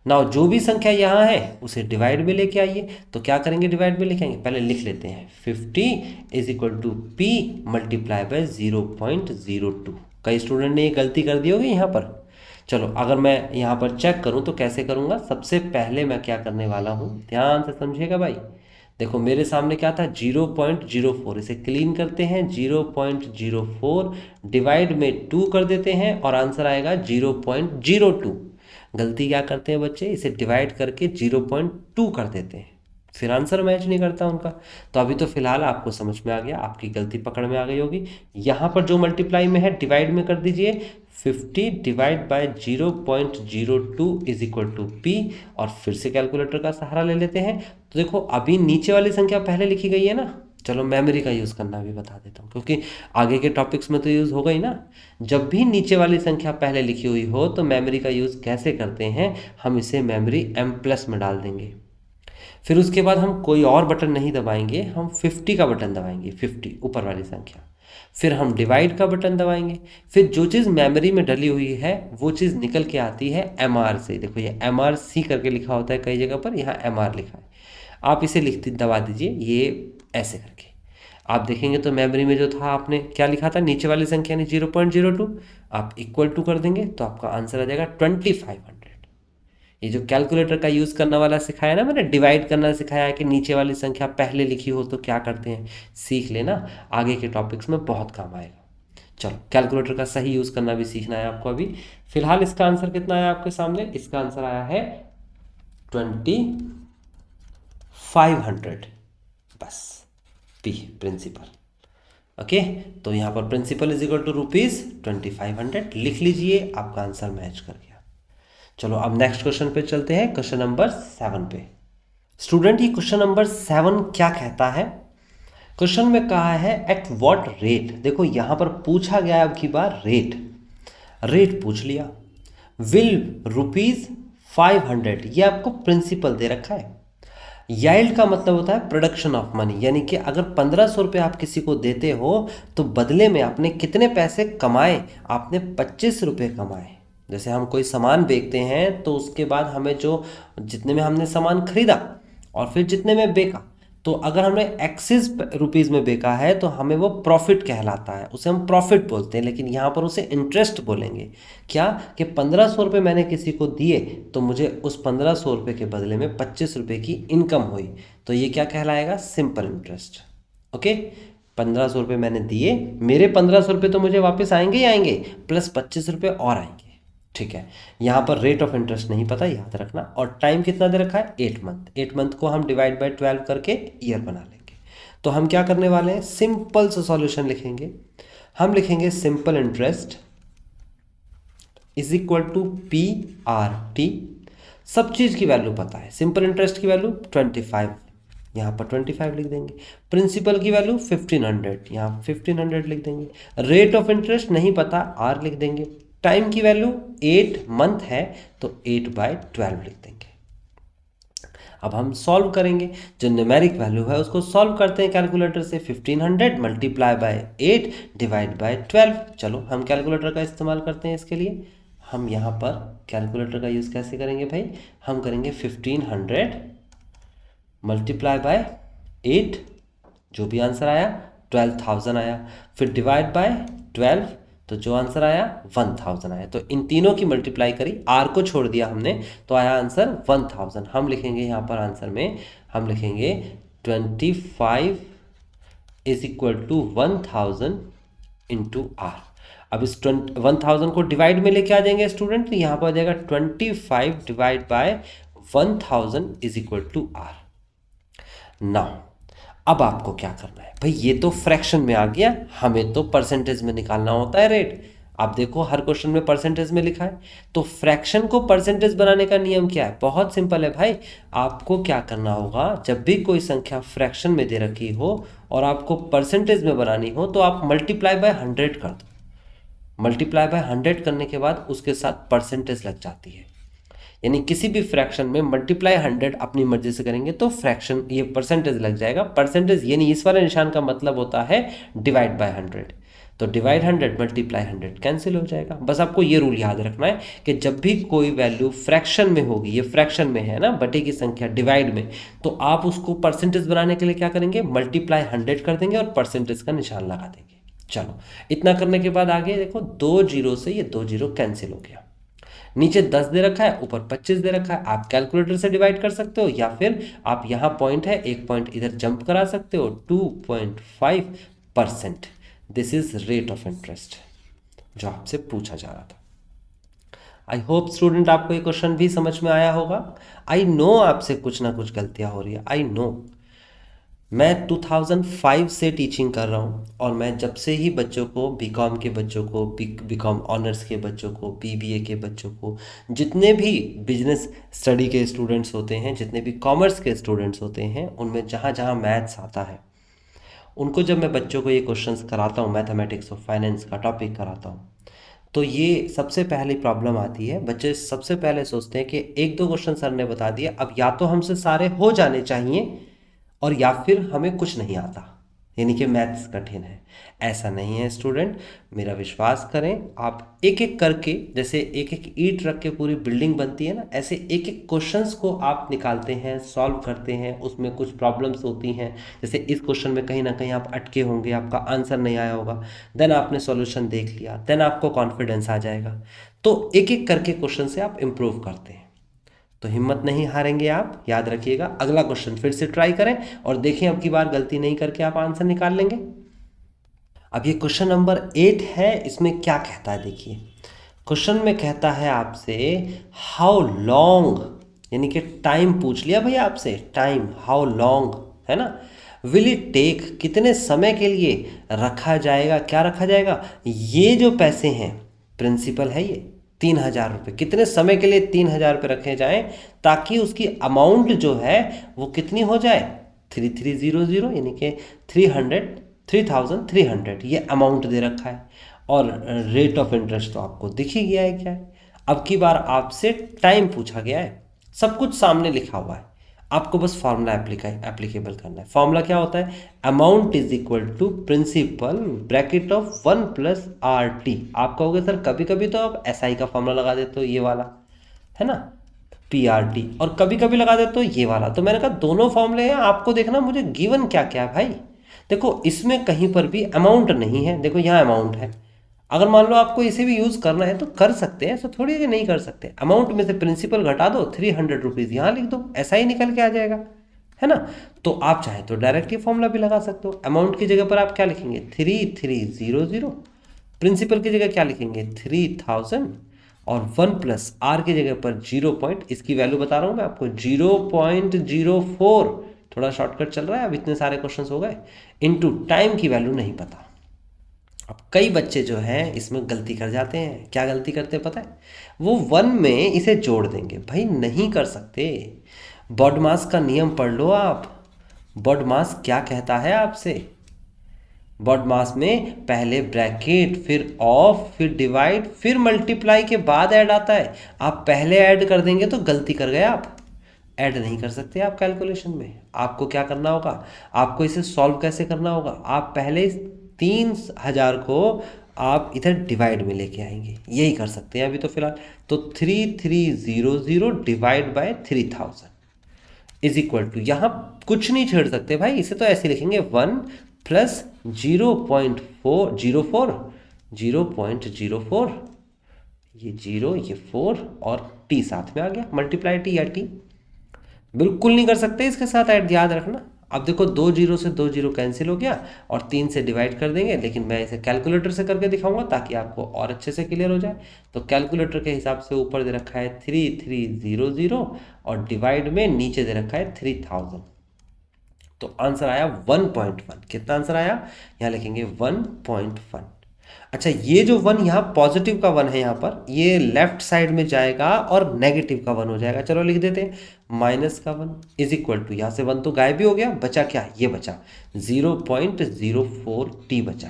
ना जो भी संख्या यहाँ है उसे डिवाइड में लेके आइए। तो क्या करेंगे, डिवाइड में लेके आएंगे, पहले लिख लेते हैं 50 is equal to P multiply by 0.02। कई स्टूडेंट ने ये गलती कर दी होगी यहाँ पर। चलो अगर मैं यहाँ पर चेक करूँ तो कैसे करूँगा, सबसे पहले मैं क्या करने वाला हूँ, ध्यान से समझिएगा भाई। देखो मेरे सामने क्या था 0.04, इसे क्लीन करते हैं 0.04 डिवाइड में 2 कर देते हैं और आंसर आएगा 0.02। गलती क्या करते हैं बच्चे, इसे डिवाइड करके 0.2 कर देते हैं, फिर आंसर मैच नहीं करता उनका। तो अभी तो फिलहाल आपको समझ में आ गया, आपकी गलती पकड़ में आ गई होगी। यहाँ पर जो मल्टीप्लाई में है डिवाइड में कर दीजिए, 50 divide by 0.02 is equal to P, और फिर से कैलकुलेटर का सहारा ले लेते हैं। तो देखो अभी नीचे वाली संख्या पहले लिखी गई है ना, चलो मेमोरी का यूज़ करना भी बता देता हूँ, क्योंकि आगे के टॉपिक्स में तो यूज़ होगा ही ना। जब भी नीचे वाली संख्या पहले लिखी हुई हो तो मेमोरी का यूज़ कैसे करते हैं, हम इसे मेमोरी M+ में डाल देंगे। फिर उसके बाद हम कोई और बटन नहीं दबाएंगे, हम 50 का बटन दबाएंगे, 50 ऊपर वाली संख्या। फिर हम डिवाइड का बटन दबाएंगे। फिर जो चीज़ मेमोरी में डली हुई है वो चीज़ निकल के आती है MR से। देखो ये MRC करके लिखा होता है कई जगह पर, यहाँ MR लिखा है। आप इसे दबा दीजिए ये ऐसे करके, आप देखेंगे तो मेमोरी में जो था आपने क्या लिखा था, नीचे वाली संख्या ने 0.02, आप इक्वल टू कर देंगे तो आपका आंसर आ जाएगा 2500। ये जो कैलकुलेटर का यूज़ करने वाला सिखाया ना मैंने, डिवाइड करना सिखाया है कि नीचे वाली संख्या पहले लिखी हो तो क्या करते हैं, सीख लेना, आगे के टॉपिक्स में बहुत काम आएगा। चलो कैलकुलेटर का सही यूज़ करना भी सीखना है आपको। अभी फिलहाल इसका आंसर कितना आया आपके सामने, इसका आंसर आया है 2500, बस पी प्रिंसिपल। ओके, तो यहाँ पर प्रिंसिपल इज इक्वल टू ₹2500 लिख लीजिए, आपका आंसर मैच कर गया। चलो अब नेक्स्ट क्वेश्चन पे चलते हैं, क्वेश्चन नंबर 7 पे। स्टूडेंट ये क्वेश्चन नंबर 7 क्या कहता है, क्वेश्चन में कहा है एट व्हाट रेट। देखो यहाँ पर पूछा गया अब की बार रेट पूछ लिया। विल ₹500, ये आपको प्रिंसिपल दे रखा है। याइल्ड का मतलब होता है प्रोडक्शन ऑफ मनी, यानी कि अगर 1500 रुपये आप किसी को देते हो तो बदले में आपने कितने पैसे कमाए, आपने 25 रुपये कमाए। जैसे हम कोई सामान बेचते हैं तो उसके बाद हमें जो जितने में हमने सामान खरीदा और फिर जितने में बेचा, तो अगर हमने एक्सिस रुपीज़ में बेचा है तो हमें वो प्रॉफिट कहलाता है, उसे हम प्रॉफिट बोलते हैं। लेकिन यहाँ पर उसे इंटरेस्ट बोलेंगे। क्या कि 1500 रुपये मैंने किसी को दिए तो मुझे उस 1500 रुपये के बदले में 25 रुपये की इनकम हुई, तो ये क्या कहलाएगा, सिंपल इंटरेस्ट। ओके, 1500 रुपये मैंने दिए, मेरे 1500 रुपये तो मुझे वापस आएंगे ही आएंगे, प्लस 25 रुपये और आएंगे। ठीक है, यहाँ पर रेट ऑफ इंटरेस्ट नहीं पता, याद रखना। और टाइम कितना दे रखा है, 8 मंथ। 8 मंथ को हम डिवाइड बाय 12 करके ईयर बना लेंगे। तो हम क्या करने वाले हैं, सिंपल सा सॉल्यूशन लिखेंगे। हम लिखेंगे simple interest is equal to PRT। सब चीज़ की वैल्यू पता है, सिंपल इंटरेस्ट की वैल्यू 25, यहाँ पर 25 लिख देंगे। प्रिंसिपल की वैल्यू 1500, यहाँ 1500 लिख देंगे। रेट ऑफ इंटरेस्ट नहीं पता, R लिख देंगे। टाइम की वैल्यू 8 मंथ है तो 8/12 लिख देंगे। अब हम सॉल्व करेंगे, जो न्यूमेरिक वैल्यू है उसको सॉल्व करते हैं कैलकुलेटर से। 1500 मल्टीप्लाई बाय 8 डिवाइड बाय 12। चलो हम कैलकुलेटर का इस्तेमाल करते हैं इसके लिए। हम यहाँ पर कैलकुलेटर का यूज़ कैसे करेंगे भाई, हम करेंगे 1500 मल्टीप्लाई बाय 8, जो भी आंसर आया 12,000 आया, फिर डिवाइड बाय 12, तो जो आंसर आया 1000 आया। तो इन तीनों की मल्टीप्लाई करी, R को छोड़ दिया हमने, तो आया आंसर 1000। हम लिखेंगे यहाँ पर आंसर में, हम लिखेंगे 25 is equal to 1000 into R। अब इस 1000 को डिवाइड में लेके आ जाएंगे स्टूडेंट, तो यहाँ पर आ जाएगा 25 divide by 1000 is equal to R। Now अब आपको क्या करना है भाई, ये तो फ्रैक्शन में आ गया, हमें तो परसेंटेज में निकालना होता है रेट। आप देखो हर क्वेश्चन में परसेंटेज में लिखा है, तो फ्रैक्शन को परसेंटेज बनाने का नियम क्या है, बहुत सिंपल है भाई। आपको क्या करना होगा, जब भी कोई संख्या फ्रैक्शन में दे रखी हो और आपको परसेंटेज में बनानी हो तो आप मल्टीप्लाई बाय 100 कर दो। मल्टीप्लाई बाय 100 करने के बाद उसके साथ परसेंटेज लग जाती है, यानी किसी भी फ्रैक्शन में मल्टीप्लाई 100 अपनी मर्जी से करेंगे तो फ्रैक्शन ये परसेंटेज लग जाएगा। परसेंटेज यानी इस वाले निशान का मतलब होता है डिवाइड बाय 100। तो डिवाइड 100 मल्टीप्लाई 100 कैंसिल हो जाएगा। बस आपको ये रूल याद रखना है कि जब भी कोई वैल्यू फ्रैक्शन में होगी, ये फ्रैक्शन में है ना, बटे की संख्या डिवाइड में, तो आप उसको परसेंटेज बनाने के लिए क्या करेंगे, मल्टीप्लाई 100 कर देंगे और परसेंटेज का निशान लगा देंगे। चलो इतना करने के बाद आगे देखो, 2 जीरो से ये 2 जीरो कैंसिल हो गया। नीचे 10 दे रखा है, ऊपर 25 दे रखा है। आप कैलकुलेटर से डिवाइड कर सकते हो या फिर आप यहाँ पॉइंट है, एक पॉइंट इधर जंप करा सकते हो। 2.5%, this is rate of interest जो आपसे पूछा जा रहा था। आई होप स्टूडेंट आपको ये क्वेश्चन भी समझ में आया होगा। आई नो आपसे कुछ ना कुछ गलतियां हो रही है, आई नो। मैं 2005 से टीचिंग कर रहा हूँ और मैं जब से ही बच्चों को, बीकॉम के बच्चों को, बीकॉम ऑनर्स के बच्चों को, बीबीए के बच्चों को, जितने भी बिजनेस स्टडी के स्टूडेंट्स होते हैं, जितने भी कॉमर्स के स्टूडेंट्स होते हैं, उनमें जहाँ जहाँ मैथ्स आता है, उनको जब मैं बच्चों को ये क्वेश्चंस कराता हूँ, मैथमेटिक्स और फाइनेंस का टॉपिक कराता हूँ, तो ये सबसे पहली प्रॉब्लम आती है। बच्चे सबसे पहले सोचते हैं कि एक दो क्वेश्चन सर ने बता दिया, अब या तो हमसे सारे हो जाने चाहिए और या फिर हमें कुछ नहीं आता, यानी कि मैथ्स कठिन है। ऐसा नहीं है स्टूडेंट, मेरा विश्वास करें। आप एक एक करके, जैसे एक एक ईंट रख के पूरी बिल्डिंग बनती है ना, ऐसे एक एक क्वेश्चंस को आप निकालते हैं, सॉल्व करते हैं। उसमें कुछ प्रॉब्लम्स होती हैं, जैसे इस क्वेश्चन में कहीं ना कहीं आप अटके होंगे, आपका आंसर नहीं आया होगा, देन आपने सॉल्यूशन देख लिया, देन आपको कॉन्फिडेंस आ जाएगा। तो एक एक करके क्वेश्चन से आप इम्प्रूव करते हैं। तो हिम्मत नहीं हारेंगे आप, याद रखिएगा। अगला क्वेश्चन फिर से ट्राई करें और देखें अब की बार गलती नहीं करके आप आंसर निकाल लेंगे। अब ये क्वेश्चन नंबर 8 है, इसमें क्या कहता है देखिए। क्वेश्चन में कहता है आपसे हाउ लॉन्ग, यानी कि टाइम पूछ लिया भैया आपसे, टाइम हाउ लॉन्ग है ना, विल इट टेक, कितने समय के लिए रखा जाएगा, क्या रखा जाएगा, ये जो पैसे हैं, प्रिंसिपल है ये 3000 रुपये, कितने समय के लिए 3000 रुपये रखे जाएं ताकि उसकी अमाउंट जो है वो कितनी हो जाए, 3300, यानी कि 3300, ये अमाउंट दे रखा है। और रेट ऑफ इंटरेस्ट तो आपको दिख ही गया है क्या है। अब की बार आपसे टाइम पूछा गया है, सब कुछ सामने लिखा हुआ है, आपको बस फॉर्मूला एप्लीकेबल करना है। फॉर्मूला क्या होता है, amount is equal to principal bracket of 1 plus R T. आप कहोगे सर कभी कभी तो आप एसआई का फॉर्मूला लगा देते हो, ये वाला है ना, पी आर टी, और कभी कभी लगा देते हो ये वाला। तो मैंने कहा दोनों फॉर्मूले हैं, आपको देखना मुझे गिवन क्या क्या है भाई। देखो इसमें कहीं पर भी अमाउंट नहीं है, देखो यहाँ अमाउंट है। अगर मान लो आपको इसे भी यूज़ करना है तो कर सकते हैं, ऐसा थोड़ी है नहीं कर सकते। अमाउंट में से प्रिंसिपल घटा दो, 300 रुपीज़ यहाँ लिख दो, ऐसा ही निकल के आ जाएगा, है ना। तो आप चाहे तो डायरेक्ट ये फॉर्मूला भी लगा सकते हो। अमाउंट की जगह पर आप क्या लिखेंगे, 3300, प्रिंसिपल की जगह क्या लिखेंगे, 3000, और 1 प्लस आर की जगह पर 0. इसकी वैल्यू बता रहा हूँ मैं आपको, 0.04, थोड़ा शॉर्टकट चल रहा है, अब इतने सारे क्वेश्चन हो गए। इनटू टाइम की वैल्यू नहीं पता। अब कई बच्चे जो हैं इसमें गलती कर जाते हैं। क्या गलती करते हैं पता है, वो 1 में इसे जोड़ देंगे। भाई नहीं कर सकते, बॉडमास का नियम पढ़ लो आप। बॉडमास क्या कहता है आपसे, बॉडमास में पहले ब्रैकेट, फिर ऑफ, फिर डिवाइड, फिर मल्टीप्लाई के बाद ऐड आता है। आप पहले ऐड कर देंगे तो गलती कर गए आप, ऐड नहीं कर सकते आप कैलकुलेशन में। आपको क्या करना होगा, आपको इसे सॉल्व कैसे करना होगा, आप पहले 3000 को आप इधर डिवाइड में लेके आएंगे, यही कर सकते हैं अभी तो फिलहाल। तो 3300 divide by 3000 is equal to, यहाँ कुछ नहीं छेड़ सकते भाई, इसे तो ऐसे लिखेंगे 1 प्लस 0.04, ये 0, ये 4 और टी साथ में आ गया, मल्टीप्लाई टी या टी। बिल्कुल नहीं कर सकते इसके साथ ऐड, याद रखना। अब देखो 2 जीरो से 2 जीरो कैंसिल हो गया और 3 से डिवाइड कर देंगे, लेकिन मैं इसे कैलकुलेटर से करके दिखाऊंगा ताकि आपको और अच्छे से क्लियर हो जाए। तो कैलकुलेटर के हिसाब से ऊपर दे रखा है 3300 और डिवाइड में नीचे दे रखा है 3000। तो आंसर आया 1.1। कितना आंसर आया, यहाँ लिखेंगे 1.1। अच्छा, ये जो 1 यहाँ पॉजिटिव का 1 है, यहाँ पर ये लेफ्ट साइड में जाएगा और नेगेटिव का 1 हो जाएगा। चलो लिख देते हैं माइनस का 1 इज इक्वल टू, यहाँ से 1 तो गायब भी हो गया, बचा क्या, ये बचा 0.04 टी बचा।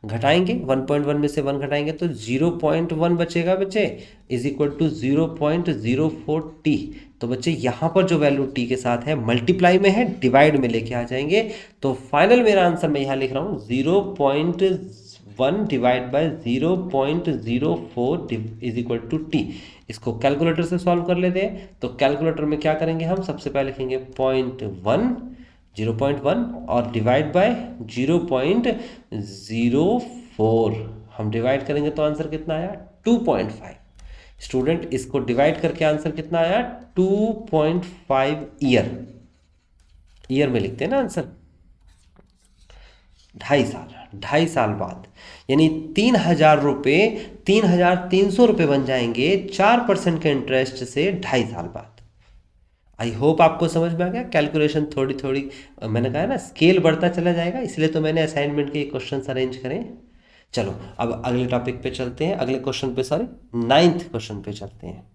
घटाएंगे 1.1 में से 1 घटाएंगे तो 0.1 बचेगा बच्चे, इज इक्वल टू 0.04 टी। तो बच्चे यहाँ पर जो वैल्यू टी के साथ है मल्टीप्लाई में है, डिवाइड में लेके आ जाएंगे। तो फाइनल मेरा आंसर मैं यहाँ लिख रहा हूँ 1 divide by 0.04 is equal to T. इसको कैलकुलेटर से सॉल्व कर लेते हैं। तो कैलकुलेटर में क्या करेंगे हम, सबसे पहले लिखेंगे 0.1 और डिवाइड बाय 0.04। हम डिवाइड करेंगे तो आंसर कितना आया, 2.5। स्टूडेंट इसको डिवाइड करके आंसर कितना आया, 2.5 ईयर में लिखते हैं ना आंसर, 2.5 साल बाद, यानी 3,000 रुपये 3,300 रुपये बन जाएंगे 4% के इंटरेस्ट से 2.5 साल बाद। आई होप आपको समझ में आ गया। कैलकुलेशन थोड़ी थोड़ी, मैंने कहा है ना स्केल बढ़ता चला जाएगा, इसलिए तो मैंने असाइनमेंट के क्वेश्चन अरेंज करें। चलो अब अगले टॉपिक पे चलते हैं, अगले क्वेश्चन पे, सॉरी 9th क्वेश्चन पे चलते हैं।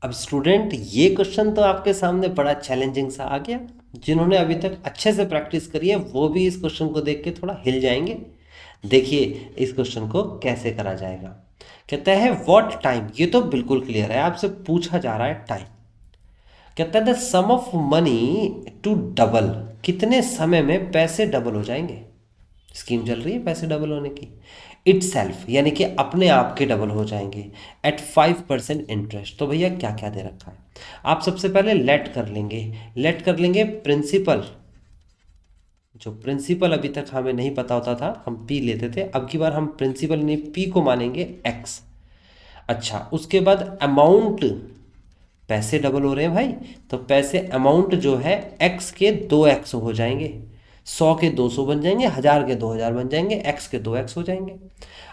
अब स्टूडेंट ये क्वेश्चन तो आपके सामने बड़ा चैलेंजिंग सा आ गया। जिन्होंने अभी तक अच्छे से प्रैक्टिस करी है वो भी इस क्वेश्चन को देख के थोड़ा हिल जाएंगे। देखिए इस क्वेश्चन को कैसे करा जाएगा। कहता है व्हाट टाइम, ये तो बिल्कुल क्लियर है, आपसे पूछा जा रहा है टाइम। कहता है the sum of money to double, कितने समय में पैसे डबल हो जाएंगे। स्कीम चल रही है पैसे डबल होने की। इटसेल्फ यानी कि अपने आप के डबल हो जाएंगे एट 5% इंटरेस्ट। तो भैया क्या क्या दे रखा है, आप सबसे पहले लेट कर लेंगे प्रिंसिपल। जो प्रिंसिपल अभी तक हमें नहीं पता होता था, हम पी लेते थे, अब की बार हम प्रिंसिपल नहीं पी को मानेंगे एक्स। अच्छा उसके बाद अमाउंट, पैसे डबल हो रहे हैं भाई, तो पैसे अमाउंट जो है एक्स के 2x हो जाएंगे, 100 के 200 बन जाएंगे, 1000 के 2000 बन जाएंगे, x के 2x हो जाएंगे।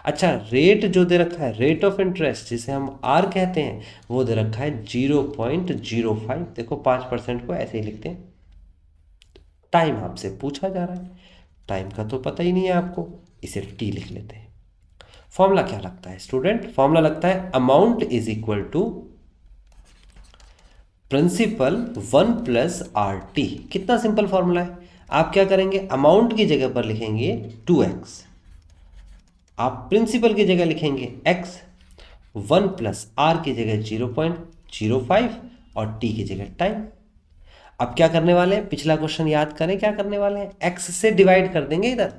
अच्छा रेट जो दे रखा है, रेट ऑफ इंटरेस्ट जिसे हम r कहते हैं, वो दे रखा है 0.05। देखो 5% को ऐसे ही लिखते हैं। टाइम आपसे पूछा जा रहा है, टाइम का तो पता ही नहीं है आपको, इसे t लिख लेते हैं। फॉर्मूला क्या लगता है स्टूडेंट, फॉर्मूला लगता है amount is equal to principal 1 plus RT। कितना सिंपल फॉर्मूला है। आप क्या करेंगे, अमाउंट की जगह पर लिखेंगे 2x, आप प्रिंसिपल की जगह लिखेंगे x, 1 प्लस r की जगह 0.05 और t की जगह टाइम। अब क्या करने वाले हैं, पिछला क्वेश्चन याद करें, क्या करने वाले हैं, x से डिवाइड कर देंगे। इधर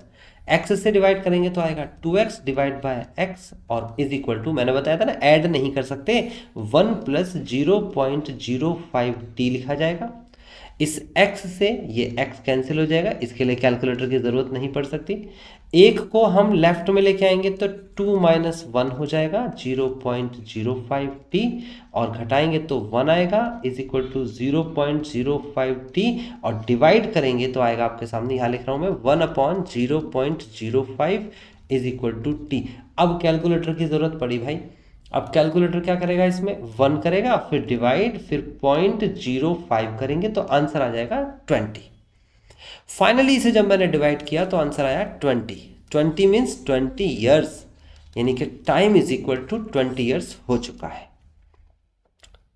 x से डिवाइड करेंगे तो आएगा 2x डिवाइड बाय x और इज इक्वल टू, मैंने बताया था ना ऐड नहीं कर सकते, 1 प्लस 0.05t लिखा जाएगा। इस x से ये x कैंसिल हो जाएगा, इसके लिए कैलकुलेटर की ज़रूरत नहीं पड़ सकती। एक को हम लेफ्ट में लेके आएंगे तो 2 माइनस 1 हो जाएगा 0.05t और घटाएंगे तो 1 आएगा इज इक्वल टू 0.05t और डिवाइड करेंगे तो आएगा आपके सामने, यहाँ लिख रहा हूँ मैं 1/0.05 इज इक्वल टू t। अब कैलकुलेटर की ज़रूरत पड़ी भाई, अब कैलकुलेटर क्या करेगा, इसमें 1 करेगा, फिर डिवाइड, फिर 0.05 करेंगे तो आंसर आ जाएगा 20। फाइनली इसे जब मैंने डिवाइड किया तो आंसर आया 20 मीन्स 20 ईयर्स, यानी कि time is equal to 20 years हो चुका है।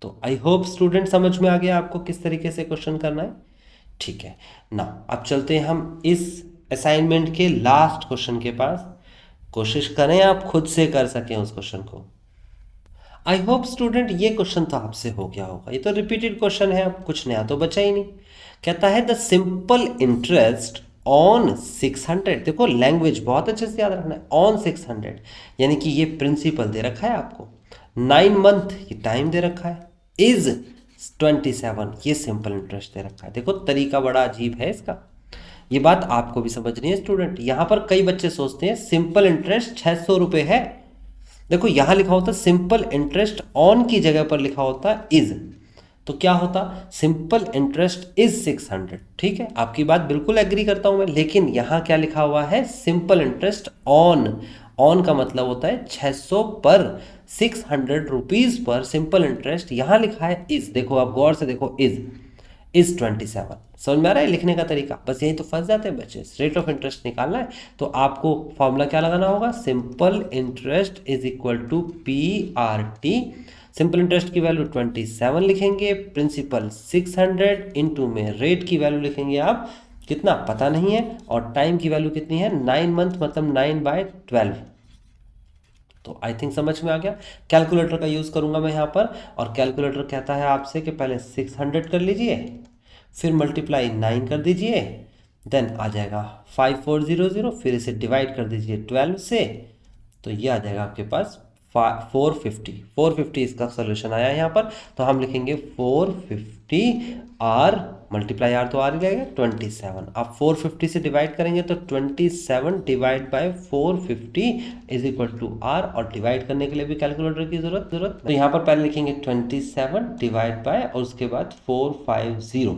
तो आई होप स्टूडेंट समझ में आ गया आपको किस तरीके से क्वेश्चन करना है। ठीक है ना, अब चलते हैं हम इस असाइनमेंट के लास्ट क्वेश्चन के पास। कोशिश करें आप खुद से कर सकें उस क्वेश्चन को। आई होप स्टूडेंट ये क्वेश्चन तो आपसे हो गया होगा, ये तो रिपीटेड क्वेश्चन है, अब कुछ नया तो बचा ही नहीं। कहता है द सिंपल इंटरेस्ट ऑन 600, देखो लैंग्वेज बहुत अच्छे से याद रखना है, ऑन 600 यानी कि ये प्रिंसिपल दे रखा है आपको, 9 मंथ ये टाइम दे रखा है, इज 27 ये सिंपल इंटरेस्ट दे रखा है। देखो तरीका बड़ा अजीब है इसका, ये बात आपको भी समझनी है स्टूडेंट। यहाँ पर कई बच्चे सोचते हैं सिंपल इंटरेस्ट 600 रुपये है, देखो यहाँ लिखा होता सिंपल इंटरेस्ट ऑन की जगह पर लिखा होता इज, तो क्या होता सिंपल इंटरेस्ट इज 600। ठीक है आपकी बात बिल्कुल एग्री करता हूं मैं, लेकिन यहाँ क्या लिखा हुआ है सिंपल इंटरेस्ट ऑन, ऑन का मतलब होता है 600 पर, 600 रुपीज पर सिंपल इंटरेस्ट, यहाँ लिखा है इज। देखो आप गौर से देखो इज 27, समझ में आ रहा है लिखने का तरीका। बस यही तो फंस जाते हैं बच्चे, रेट ऑफ इंटरेस्ट निकालना है तो आपको फॉर्मूला क्या लगाना होगा, simple interest is equal to PRT। Simple interest की वैल्यू 27 लिखेंगे, प्रिंसिपल 600 इंटू में रेट की वैल्यू लिखेंगे आप कितना पता नहीं है, और टाइम की वैल्यू कितनी है 9 मंथ मतलब 9/12। तो आई थिंक समझ में आ गया। कैलकुलेटर का यूज़ करूंगा मैं यहाँ पर, और कैलकुलेटर कहता है आपसे कि पहले 600 कर लीजिए, फिर मल्टीप्लाई 9 कर दीजिए, देन आ जाएगा 5400, फिर इसे डिवाइड कर दीजिए 12 से, तो ये आ जाएगा आपके पास 450 इसका सोल्यूशन आया है यहाँ पर। तो हम लिखेंगे 450 आर, मल्टीप्लाई आर तो आर ही लगेगा 27। अब 450 से डिवाइड करेंगे तो 27 divide by 450 is equal to R, और डिवाइड करने के लिए भी कैलकुलेटर की जरूरत। तो यहाँ पर पहले लिखेंगे 27 डिवाइड बाय और उसके बाद 450,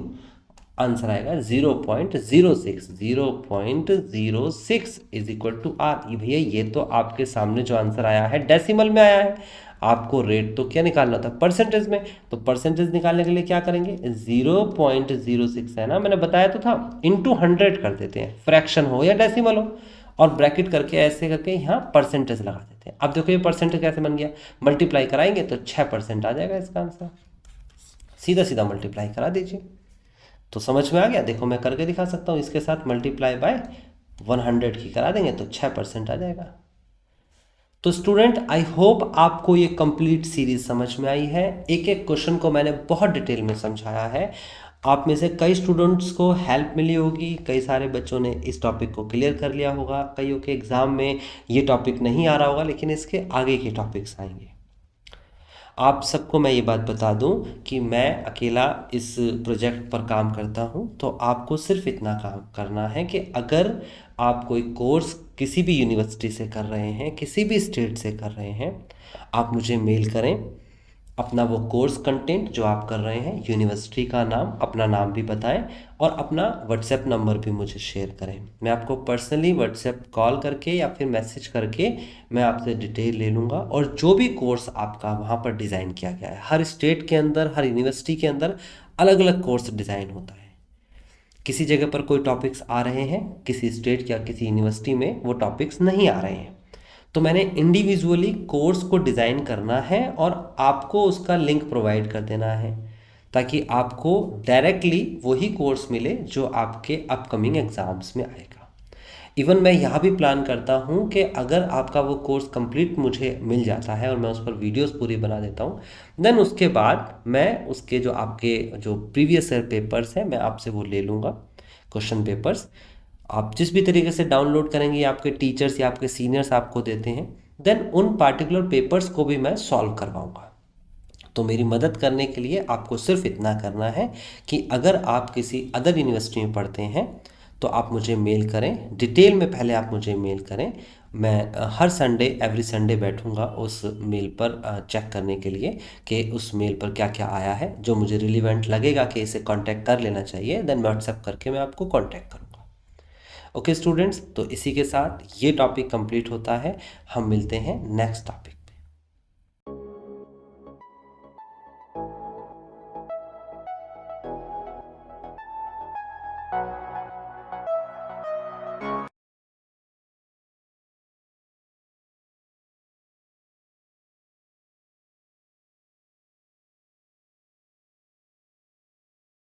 आंसर आएगा 0.06 इज इक्वल टू आर। ये भैया ये तो आपके सामने जो आंसर आया है डेसिमल में आया है, आपको रेट तो क्या निकालना था, परसेंटेज में। तो परसेंटेज निकालने के लिए क्या करेंगे, 0.06 है ना, मैंने बताया तो था, इंटू 100 कर देते हैं, फ्रैक्शन हो या डेसिमल हो, और ब्रैकेट करके ऐसे करके यहाँ परसेंटेज लगा देते हैं। अब देखो ये परसेंटेज कैसे बन गया, मल्टीप्लाई कराएंगे तो 6% आ जाएगा इसका आंसर, सीधा सीधा मल्टीप्लाई करा दीजिए। तो समझ में आ गया, देखो मैं करके दिखा सकता हूँ, इसके साथ मल्टीप्लाई बाय 100 की करा देंगे तो 6% आ जाएगा। तो स्टूडेंट आई होप आपको ये कंप्लीट सीरीज समझ में आई है। एक एक क्वेश्चन को मैंने बहुत डिटेल में समझाया है, आप में से कई स्टूडेंट्स को हेल्प मिली होगी, कई सारे बच्चों ने इस टॉपिक को क्लियर कर लिया होगा, कईयों के एग्जाम में ये टॉपिक नहीं आ रहा होगा, लेकिन इसके आगे के टॉपिक्स आएंगे। आप सबको मैं ये बात बता दूं कि मैं अकेला इस प्रोजेक्ट पर काम करता हूं, तो आपको सिर्फ इतना काम करना है कि अगर आप कोई कोर्स किसी भी यूनिवर्सिटी से कर रहे हैं, किसी भी स्टेट से कर रहे हैं, आप मुझे मेल करें अपना वो कोर्स कंटेंट जो आप कर रहे हैं, यूनिवर्सिटी का नाम, अपना नाम भी बताएं और अपना व्हाट्सएप नंबर भी मुझे शेयर करें। मैं आपको पर्सनली व्हाट्सएप कॉल करके या फिर मैसेज करके मैं आपसे डिटेल ले लूँगा, और जो भी कोर्स आपका वहाँ पर डिज़ाइन किया गया है, हर स्टेट के अंदर, हर यूनिवर्सिटी के अंदर अलग अलग कोर्स डिज़ाइन होता है। किसी जगह पर कोई टॉपिक्स आ रहे हैं, किसी स्टेट या किसी यूनिवर्सिटी में वो टॉपिक्स नहीं आ रहे हैं, तो मैंने इंडिविजुअली कोर्स को डिज़ाइन करना है और आपको उसका लिंक प्रोवाइड कर देना है, ताकि आपको डायरेक्टली वही कोर्स मिले जो आपके अपकमिंग एग्ज़ाम्स में आएगा। इवन मैं यहाँ भी प्लान करता हूँ कि अगर आपका वो कोर्स कंप्लीट मुझे मिल जाता है और मैं उस पर वीडियोस पूरी बना देता हूँ, देन उसके बाद मैं उसके जो आपके जो प्रीवियस ईयर पेपर्स हैं मैं आपसे वो ले लूँगा, क्वेश्चन पेपर्स आप जिस भी तरीके से डाउनलोड करेंगे, आपके टीचर्स या आपके सीनियर्स आपको देते हैं, देन उन पार्टिकुलर पेपर्स को भी मैं सॉल्व करवाऊँगा। तो मेरी मदद करने के लिए आपको सिर्फ इतना करना है कि अगर आप किसी अदर यूनिवर्सिटी में पढ़ते हैं तो आप मुझे मेल करें, डिटेल में पहले आप मुझे मेल करें। मैं हर संडे, एवरी संडे बैठूंगा उस मेल पर चेक करने के लिए कि उस मेल पर क्या क्या आया है, जो मुझे रिलीवेंट लगेगा कि इसे कांटेक्ट कर लेना चाहिए, देन व्हाट्सएप करके मैं आपको कांटेक्ट करूँगा। ओके स्टूडेंट्स, तो इसी के साथ ये टॉपिक कंप्लीट होता है, हम मिलते हैं नेक्स्ट टॉपिक।